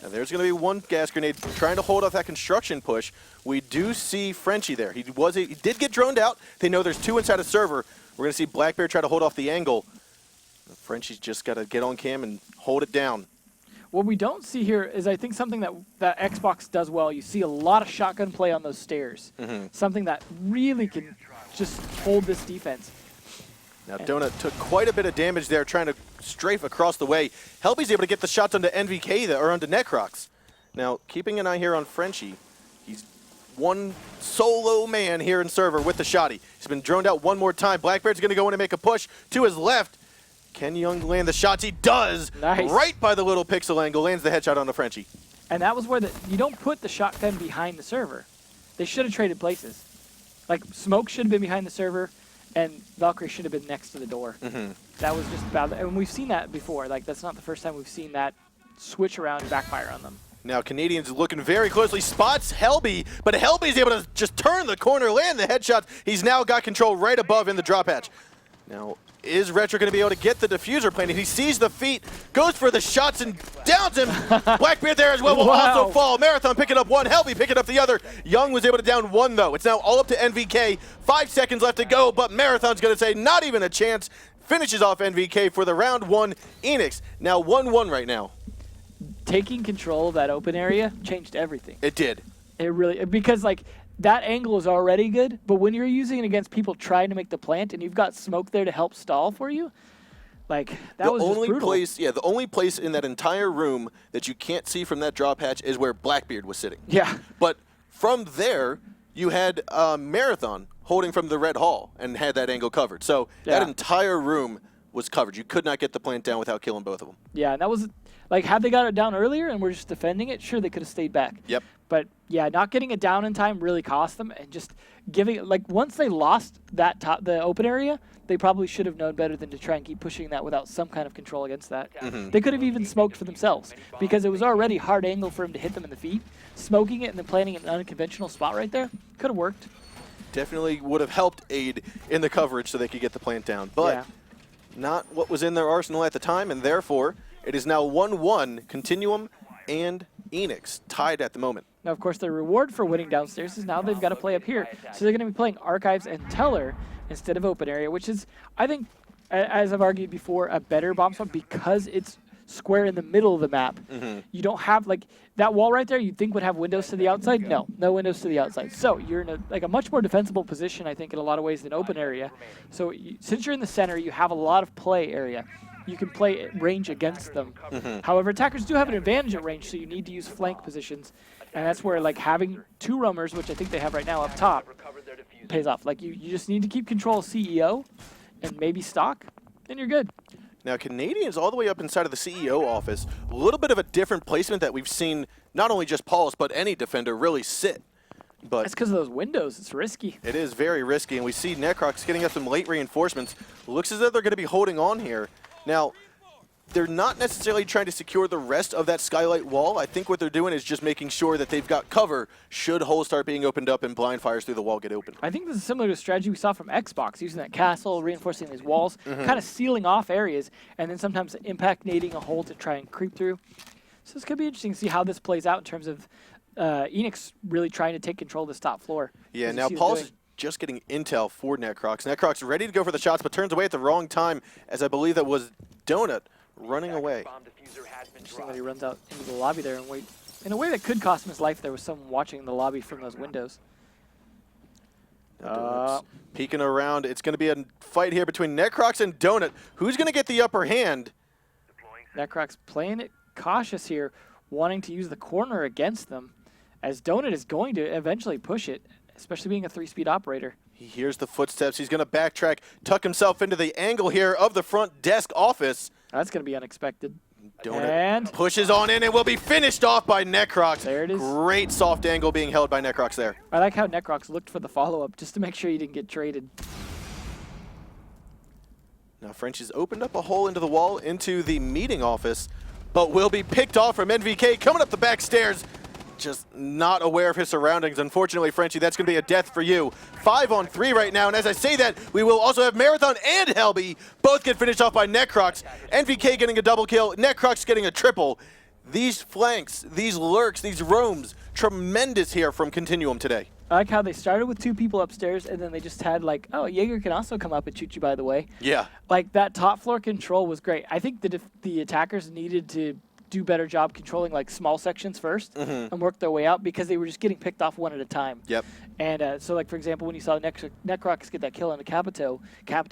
Now there's going to be 1 gas grenade trying to hold off that construction push. We do see Frenchie there. He did get droned out. They know there's 2 inside a server. We're going to see Blackbeard try to hold off the angle. Frenchie's just got to get on cam and hold it down. What we don't see here is, I think, something that Xbox does well. You see a lot of shotgun play on those stairs. Something that really can just hold this defense. Now, Donut took quite a bit of damage there trying to strafe across the way. Helby's able to get the shots onto NVK or onto Necrox. Now, keeping an eye here on Frenchie. He's one solo man here in server with the shotty. He's been droned out one more time. Blackbeard's going to go in and make a push to his left. Can Young land the shots? He does. Nice. Right by the little pixel angle. Lands the headshot on the Frenchie. And that was where you don't put the shotgun behind the server. They should have traded places. Like, Smoke should have been behind the server, and Valkyrie should have been next to the door. That was just bad. And we've seen that before. Like, that's not the first time we've seen that switch around and backfire on them. Now, Canadians looking very closely, spots Helby, but Helby's able to just turn the corner, land the headshot. He's now got control right above in the drop hatch. Now, is Retro going to be able to get the diffuser planted? He sees the feet, goes for the shots, and downs him. Blackbeard there as well will also fall. Marathon picking up one, Helby picking up the other. Young was able to down one, though. It's now all up to NVK. 5 seconds left to go, but Marathon's going to say not even a chance. Finishes off NVK for the round one. Eanix now 1-1 right now. Taking control of that open area changed everything. It did. It really, because like that angle is already good, but when you're using it against people trying to make the plant and you've got Smoke there to help stall for you, like that was just brutal. The only place in that entire room that you can't see from that drop hatch is where Blackbeard was sitting. Yeah. But from there, you had Marathon holding from the red hall and had that angle covered. So that entire room was covered. You could not get the plant down without killing both of them. Yeah, and that was, like, had they got it down earlier and were just defending it, sure, they could have stayed back. Yep. But, yeah, not getting it down in time really cost them, and just giving it, like, once they lost that the open area, they probably should have known better than to try and keep pushing that without some kind of control against that. They could have even smoked for themselves, because it was already hard angle for him to hit them in the feet. Smoking it and then planting it in an unconventional spot right there could have worked. Definitely would have helped aid in the coverage so they could get the plant down. But not what was in their arsenal at the time, and therefore it is now 1-1, Continuum and Eanix, tied at the moment. Now, of course, the reward for winning downstairs is now they've got to play up here. So they're going to be playing Archives and Teller instead of Open Area, which is, I think, as I've argued before, a better bomb spot because it's square in the middle of the map. You don't have, like, that wall right there you'd think would have windows to the outside. No windows to the outside. So you're in a much more defensible position, I think, in a lot of ways than Open Area. So since you're in the center, you have a lot of play area. You can play at range against them. However, attackers do have an advantage at range, so you need to use flank positions. And that's where, like, having two roamers, which I think they have right now up top, pays off. Like, you just need to keep control of CEO and maybe stock, and you're good. Now, Canadians all the way up inside of the CEO office, a little bit of a different placement that we've seen not only just Paulus, but any defender really sit. But it's because of those windows. It's risky. It is very risky, and we see Necrox getting up some late reinforcements. Looks as though they're going to be holding on here. Now, they're not necessarily trying to secure the rest of that skylight wall. I think what they're doing is just making sure that they've got cover should holes start being opened up and blind fires through the wall get open. I think this is similar to a strategy we saw from Xbox, using that castle, reinforcing these walls, kind of sealing off areas, and then sometimes impacting a hole to try and creep through. So this could be interesting to see how this plays out in terms of Eanix really trying to take control of this top floor. Yeah, now Paulus is just getting intel for Necrox. Necrox ready to go for the shots, but turns away at the wrong time, as I believe that was Donut running away. Interesting that he runs out into the lobby there and wait. In a way that could cost him his life, there was someone watching the lobby from those windows. Peeking around. It's going to be a fight here between Necrox and Donut. Who's going to get the upper hand? Necrox playing it cautious here, wanting to use the corner against them, as Donut is going to eventually push it, especially being a 3-speed operator. He hears the footsteps. He's going to backtrack, tuck himself into the angle here of the front desk office. That's going to be unexpected. Donut and pushes on in and will be finished off by Necrox. There it is. Great soft angle being held by Necrox there. I like how Necrox looked for the follow-up just to make sure he didn't get traded. Now French has opened up a hole into the wall into the meeting office, but will be picked off from NVK coming up the back stairs. Just not aware of his surroundings. Unfortunately, Frenchie, that's going to be a death for you. 5-on-3 right now, and as I say that, we will also have Marathon and Helby both get finished off by Necrox. NVK getting a double kill, Necrox getting a triple. These flanks, these lurks, these roams, tremendous here from Continuum today. I like how they started with 2 people upstairs, and then they just had, like, oh, Jaeger can also come up and shoot you, by the way. Yeah. Like, that top floor control was great. I think that if the attackers needed to do better job controlling like small sections first and work their way out because they were just getting picked off one at a time. Yep. And so, like, for example, when you saw Necrox get that kill on the Capito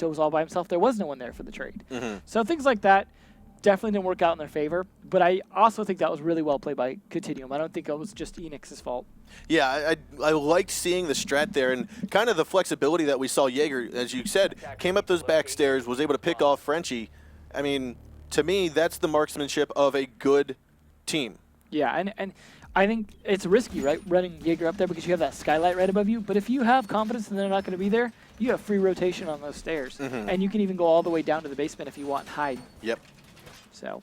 was all by himself. There was no one there for the trade. So things like that definitely didn't work out in their favor. But I also think that was really well played by Continuum. I don't think it was just Eanix's fault. Yeah, I liked seeing the strat there and kind of the flexibility that we saw. Jaeger, as you said, came up those back stairs, was able to pick off Frenchie. I mean, to me, that's the marksmanship of a good team. Yeah, and I think it's risky, right, running Jaeger up there because you have that skylight right above you. But if you have confidence that they're not going to be there, you have free rotation on those stairs. And you can even go all the way down to the basement if you want and hide. Yep. So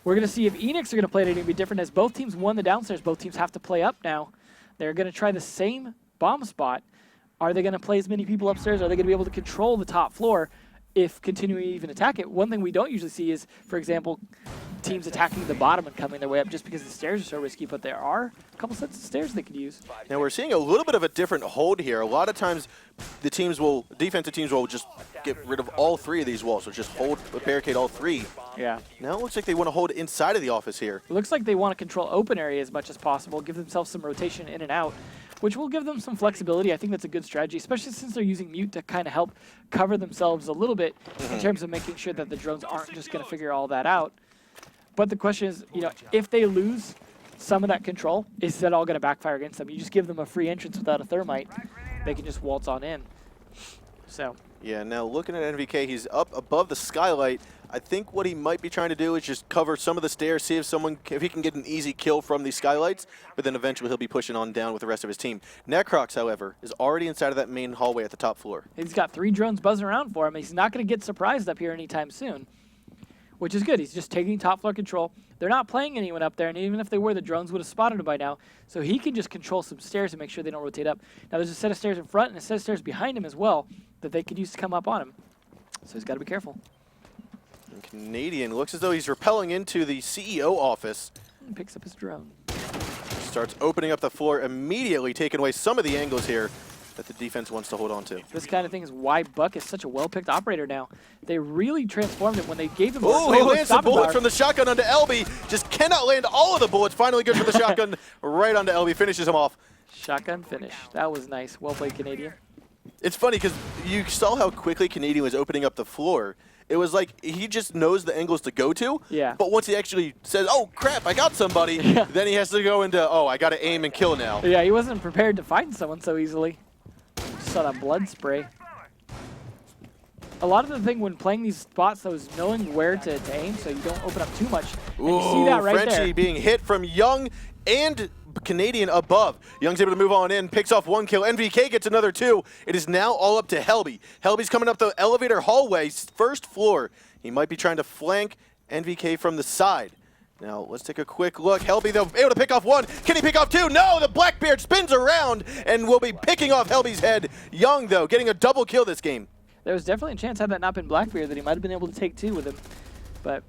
we're going to see if Eanix are going to play it any bit different. As both teams won the downstairs, both teams have to play up now. They're going to try the same bomb spot. Are they going to play as many people upstairs? Are they going to be able to control the top floor if continuing to even attack it? One thing we don't usually see is, for example, teams attacking the bottom and coming their way up just because the stairs are so risky, but there are a couple sets of stairs they could use. Now we're seeing a little bit of a different hold here. A lot of times the defensive teams will just get rid of all three of these walls, so just hold, barricade all three. Yeah. Now it looks like they want to hold inside of the office here. It looks like they want to control open area as much as possible, give themselves some rotation in and out, which will give them some flexibility. I think that's a good strategy, especially since they're using mute to kind of help cover themselves a little bit in terms of making sure that the drones aren't just going to figure all that out. But the question is, you know, if they lose some of that control, is that all going to backfire against them? You just give them a free entrance without a thermite, they can just waltz on in. So. Yeah, now looking at NVK, he's up above the skylight. I think what he might be trying to do is just cover some of the stairs, see if he can get an easy kill from these skylights, but then eventually he'll be pushing on down with the rest of his team. Necrox, however, is already inside of that main hallway at the top floor. He's got 3 drones buzzing around for him. He's not going to get surprised up here anytime soon, which is good. He's just taking top floor control. They're not playing anyone up there, and even if they were, the drones would have spotted him by now. So he can just control some stairs and make sure they don't rotate up. Now there's a set of stairs in front and a set of stairs behind him as well that they could use to come up on him. So he's got to be careful. And Canadian looks as though he's rappelling into the CEO office. He picks up his drone. Starts opening up the floor, immediately taking away some of the angles here that the defense wants to hold on to. This kind of thing is why Buck is such a well-picked operator now. They really transformed it when they gave him Oh, he lands the bullet from the shotgun onto LB. Just cannot land all of the bullets. Finally good for the shotgun right onto LB. Finishes him off. Shotgun finish. That was nice. Well played, Canadian. It's funny because you saw how quickly Canadian was opening up the floor. It was like he just knows the angles to go to. Yeah. But once he actually says, oh, crap, I got somebody, then he has to go into, oh, I got to aim and kill now. Yeah, he wasn't prepared to find someone so easily. Just saw that blood spray. A lot of the thing when playing these spots, though, is knowing where to aim so you don't open up too much. And you see that right Frenchie there. being hit from Young and Canadian above. Young's able to move on in, picks off 1 kill. NVK gets another 2. It is now all up to Helby. Helby's coming up the elevator hallway, first floor. He might be trying to flank NVK from the side. Now, let's take a quick look. Helby, though, able to pick off 1. Can he pick off 2? No, the Blackbeard spins around and will be picking off Helby's head. Young, though, getting a double kill this game. There was definitely a chance, had that not been Blackbeard, that he might have been able to take 2 with him. But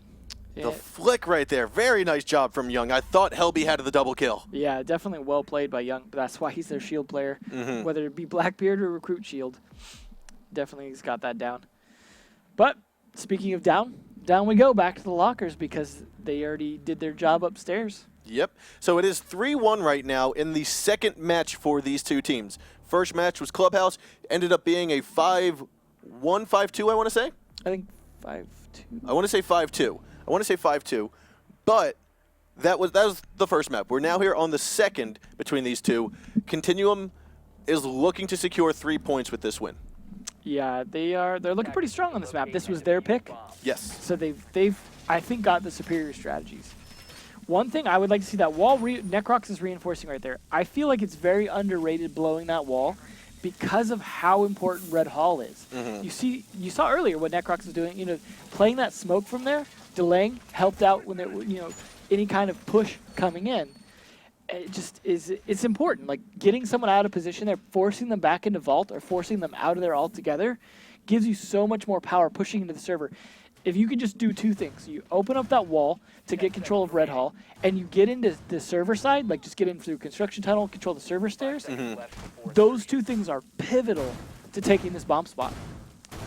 the flick right there. Very nice job from Young. I thought Helby had the double kill. Yeah, definitely well played by Young. But that's why he's their shield player. Whether it be Blackbeard or Recruit Shield. Definitely he's got that down. But speaking of down we go back to the lockers because they already did their job upstairs. Yep. So it is 3-1 right now in the second match for these two teams. First match was Clubhouse. Ended up being a 5-1, 5-2, I want to say? I think 5-2. I want to say 5-2. But that was the first map. We're now here on the second between these two. Continuum is looking to secure 3 points with this win. Yeah, they're looking pretty strong on this map. This was their pick. Yes. So they've I think got the superior strategies. One thing I would like to see, that wall Necrox is reinforcing right there. I feel like it's very underrated blowing that wall because of how important Red Hall is. You saw earlier what Necrox was doing, you know, playing that smoke from there, delaying, helped out when there were, you know, any kind of push coming in. It just is, it's important. Like getting someone out of position there, forcing them back into vault or forcing them out of there altogether gives you so much more power pushing into the server. If you could just do 2 things, you open up that wall to get control of Red Hall, and you get into the server side, like just get in through construction tunnel, control the server stairs, those 2 things are pivotal to taking this bomb spot.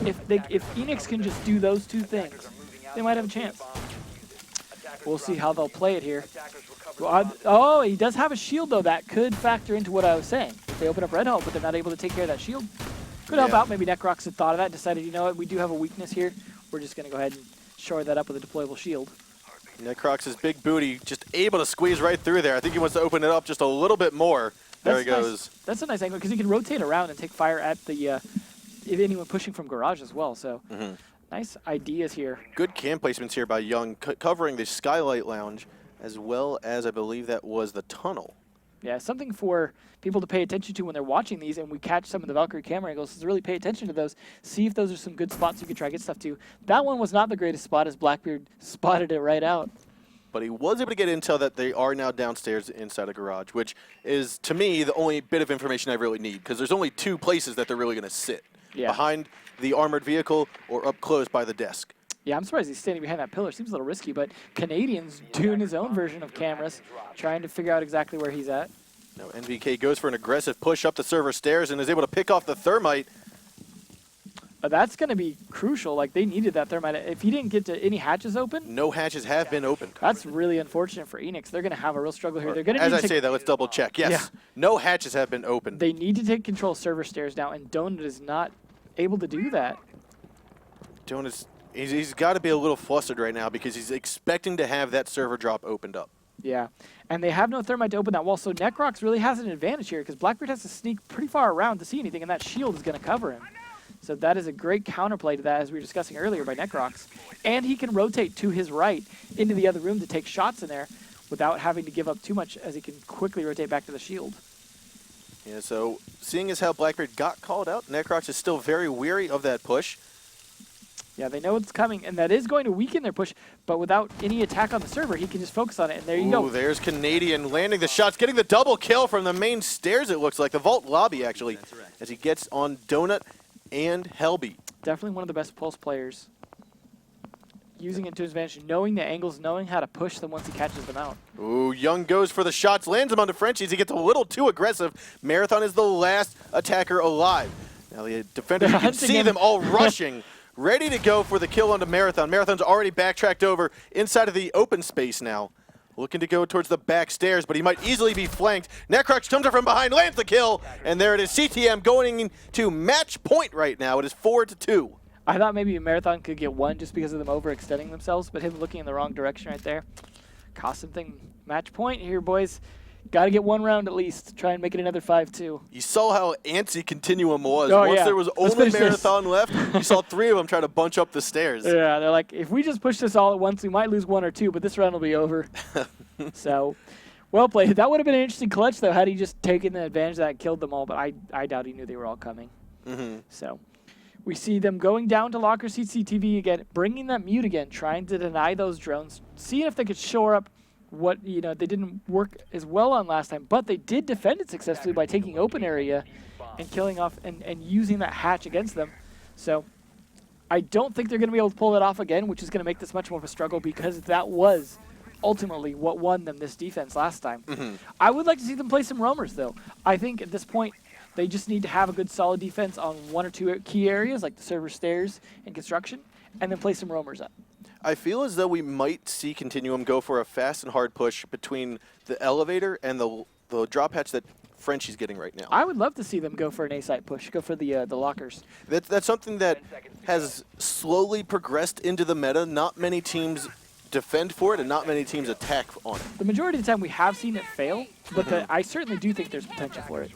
If Eanix can just do those 2 things, they might have a chance. We'll see how they'll play it here. Oh, he does have a shield, though. That could factor into what I was saying. If they open up Red Hole, but they're not able to take care of that shield. Could help out. Maybe Necrox had thought of that, decided, you know what, we do have a weakness here. We're just going to go ahead and shore that up with a deployable shield. Necrox's big booty just able to squeeze right through there. I think he wants to open it up just a little bit more. There he goes. Nice. That's a nice angle because he can rotate around and take fire at the if anyone pushing from garage as well. So nice ideas here. Good cam placements here by Young, covering the Skylight Lounge as well as I believe that was the tunnel. Yeah, something for people to pay attention to when they're watching these, and we catch some of the Valkyrie camera angles, is really pay attention to those. See if those are some good spots you could try to get stuff to. That one was not the greatest spot as Blackbeard spotted it right out. But he was able to get intel that they are now downstairs inside a garage, which is, to me, the only bit of information I really need, because there's only two places that they're really going to sit. Yeah. Behind the armored vehicle or up close by the desk. Yeah, I'm surprised he's standing behind that pillar. Seems a little risky, but Canadian's doing his own version of cameras, trying to figure out exactly where he's at. Now NVK goes for an aggressive push up the server stairs and is able to pick off the thermite. That's going to be crucial. Like, they needed that thermite. If he didn't get to any hatches open. No hatches have been opened. That's really unfortunate for Eanix. They're going to have a real struggle here. They're going to As I say that, let's double check. Yes, yeah. No hatches have been opened. They need to take control of server stairs now, and Donut is not able to do that. Donut's, he's got to be a little flustered right now because he's expecting to have that server drop opened up. Yeah, and they have no thermite to open that wall, so Necrox really has an advantage here because Blackbeard has to sneak pretty far around to see anything, and that shield is going to cover him. So that is a great counterplay to that, as we were discussing earlier, by Necrox. And he can rotate to his right into the other room to take shots in there without having to give up too much, as he can quickly rotate back to the shield. Yeah, so seeing as how Blackbeard got called out, Necrox is still very weary of that push. Yeah, they know it's coming, and that is going to weaken their push, but without any attack on the server, he can just focus on it, and there you go. There's Canadian landing the shots, getting the double kill from the main stairs, it looks like. The vault lobby, actually, as he gets on Donut and Helby. Definitely one of the best Pulse players. Using it to his advantage, knowing the angles, knowing how to push them once he catches them out. Ooh, Young goes for the shots, lands them onto Frenchies. He gets a little too aggressive. Marathon is the last attacker alive. Now the defender, you can see them all rushing, ready to go for the kill onto Marathon. Marathon's already backtracked over inside of the open space now. Looking to go towards the back stairs, but he might easily be flanked. Necrox comes up from behind, lands the kill, and there it is. CTM going to match point right now. It is 4-2. I thought maybe a Marathon could get one just because of them overextending themselves, but him looking in the wrong direction right there cost something. Match point here, boys. Got to get one round at least. Try and make it another 5-2. You saw how antsy Continuum was. Oh, Once yeah. there was only Marathon left, you saw three of them try to bunch up the stairs. Yeah, they're like, if we just push this all at once, we might lose one or two, but this round will be over. So, well played. That would have been an interesting clutch, though, had he just taken the advantage that killed them all, but I doubt he knew they were all coming. So, we see them going down to locker CCTV again, bringing that mute again, trying to deny those drones, seeing if they could shore up what, you know, they didn't work as well on last time, but they did defend it successfully by taking open area and killing off and using that hatch against them. So I don't think they're going to be able to pull it off again, which is going to make this much more of a struggle because that was ultimately what won them this defense last time. I would like to see them play some roamers, though. I think at this point they just need to have a good solid defense on one or two key areas like the server stairs and construction, and then play some roamers up. I feel as though we might see Continuum go for a fast and hard push between the elevator and the drop hatch that Frenchie's getting right now. I would love to see them go for an A-site push, go for the lockers. That's something that has slowly progressed into the meta. Not many teams defend for it, and not many teams attack on it. The majority of the time we have seen it fail, but I certainly do think there's potential for it.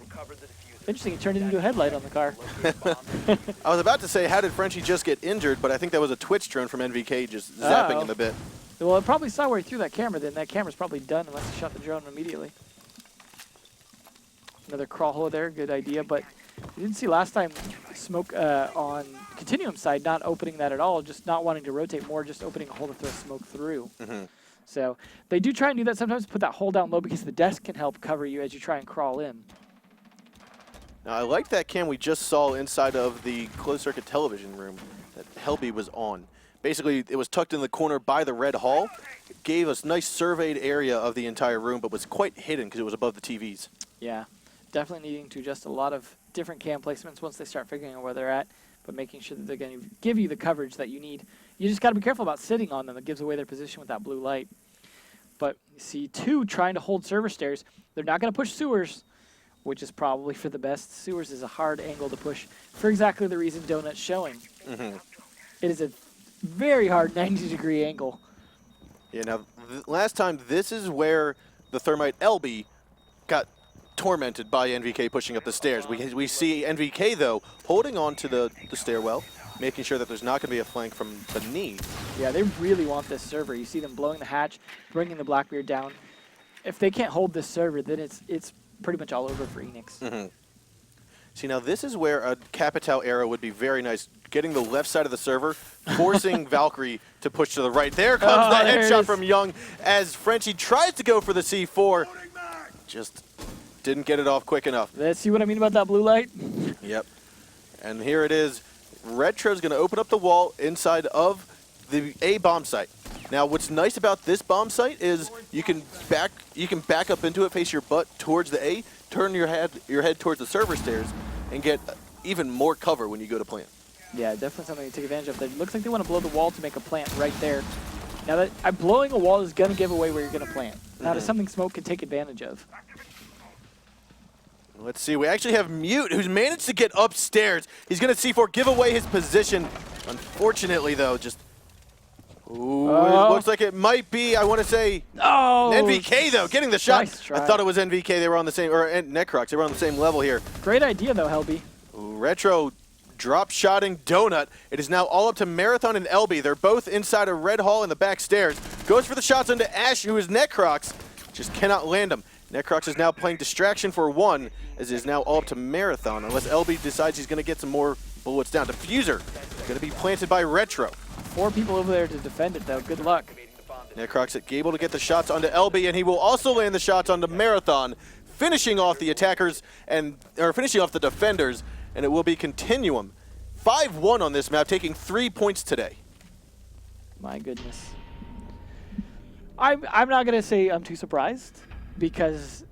Interesting, it turned into a headlight on the car. I was about to say, how did Frenchie just get injured? But I think that was a Twitch drone from NVK just zapping him a bit. Well, it probably saw where he threw that camera, then that camera's probably done unless he shot the drone immediately. Another crawl hole there, good idea, but we didn't see last time smoke on Continuum side not opening that at all, just not wanting to rotate more, just opening a hole to throw smoke through. So they do try and do that sometimes, put that hole down low because the desk can help cover you as you try and crawl in. Now, I like that cam we just saw inside of the closed-circuit television room that Helby was on. Basically, it was tucked in the corner by the red hall. It gave us nice surveyed area of the entire room, but was quite hidden because it was above the TVs. Yeah, definitely needing to adjust a lot of different cam placements once they start figuring out where they're at, but making sure that they're going to give you the coverage that you need. You just got to be careful about sitting on them. It gives away their position with that blue light. You see 2 trying to hold server stairs. They're not going to push sewers, which is probably for the best. Sewers is a hard angle to push for exactly the reason Donut's showing. It is a very hard 90-degree angle. Yeah, now, last time, this is where the Thermite LB got tormented by NVK pushing up the stairs. We see NVK, though, holding on to the stairwell, making sure that there's not going to be a flank from beneath. Yeah, they really want this server. You see them blowing the hatch, bringing the Blackbeard down. If they can't hold this server, then it's pretty much all over for Eanix. See, now this is where a Capital arrow would be very nice. Getting the left side of the server, forcing Valkyrie to push to the right. There comes the headshot from Young as Frenchie tries to go for the C4. Just didn't get it off quick enough. Let's see what I mean about that blue light. Yep. And here it is. Retro's going to open up the wall inside of the A bomb site. Now, what's nice about this bomb site is you can back up into it, face your butt towards the A, turn your head towards the server stairs, and get even more cover when you go to plant. Yeah, definitely something to take advantage of. It looks like they want to blow the wall to make a plant right there. Now, that blowing a wall is going to give away where you're going to plant. That is something Smoke can take advantage of. Let's see. We actually have Mute, who's managed to get upstairs. He's going to C4 give away his position. Unfortunately, though, just... Ooh, it looks like it might be, I want to say, NVK, though, getting the shot. Nice try. I thought it was NVK. They were on the same, or Necrox. They were on the same level here. Great idea, though, Helby. Ooh, Retro drop-shotting Donut. It is now all up to Marathon and LB. They're both inside a red hall in the back stairs. Goes for the shots onto Ash, who is Necrox. Just cannot land him. Necrox is now playing distraction for 1, as it is now all up to Marathon, unless LB decides he's going to get some more bullets down. Diffuser going to be planted by Retro. 4 people over there to defend it, though. Good luck. Necrox able to get the shots onto LB, and he will also land the shots onto Marathon, finishing off the attackers or finishing off the defenders, and it will be Continuum. 5-1 on this map, taking 3 points today. My goodness. I'm not going to say I'm too surprised,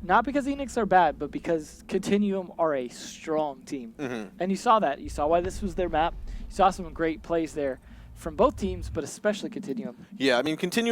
not because Eanix are bad, but because Continuum are a strong team. And you saw that. You saw why this was their map. You saw some great plays there from both teams, but especially Continuum. Yeah, I mean, Continuum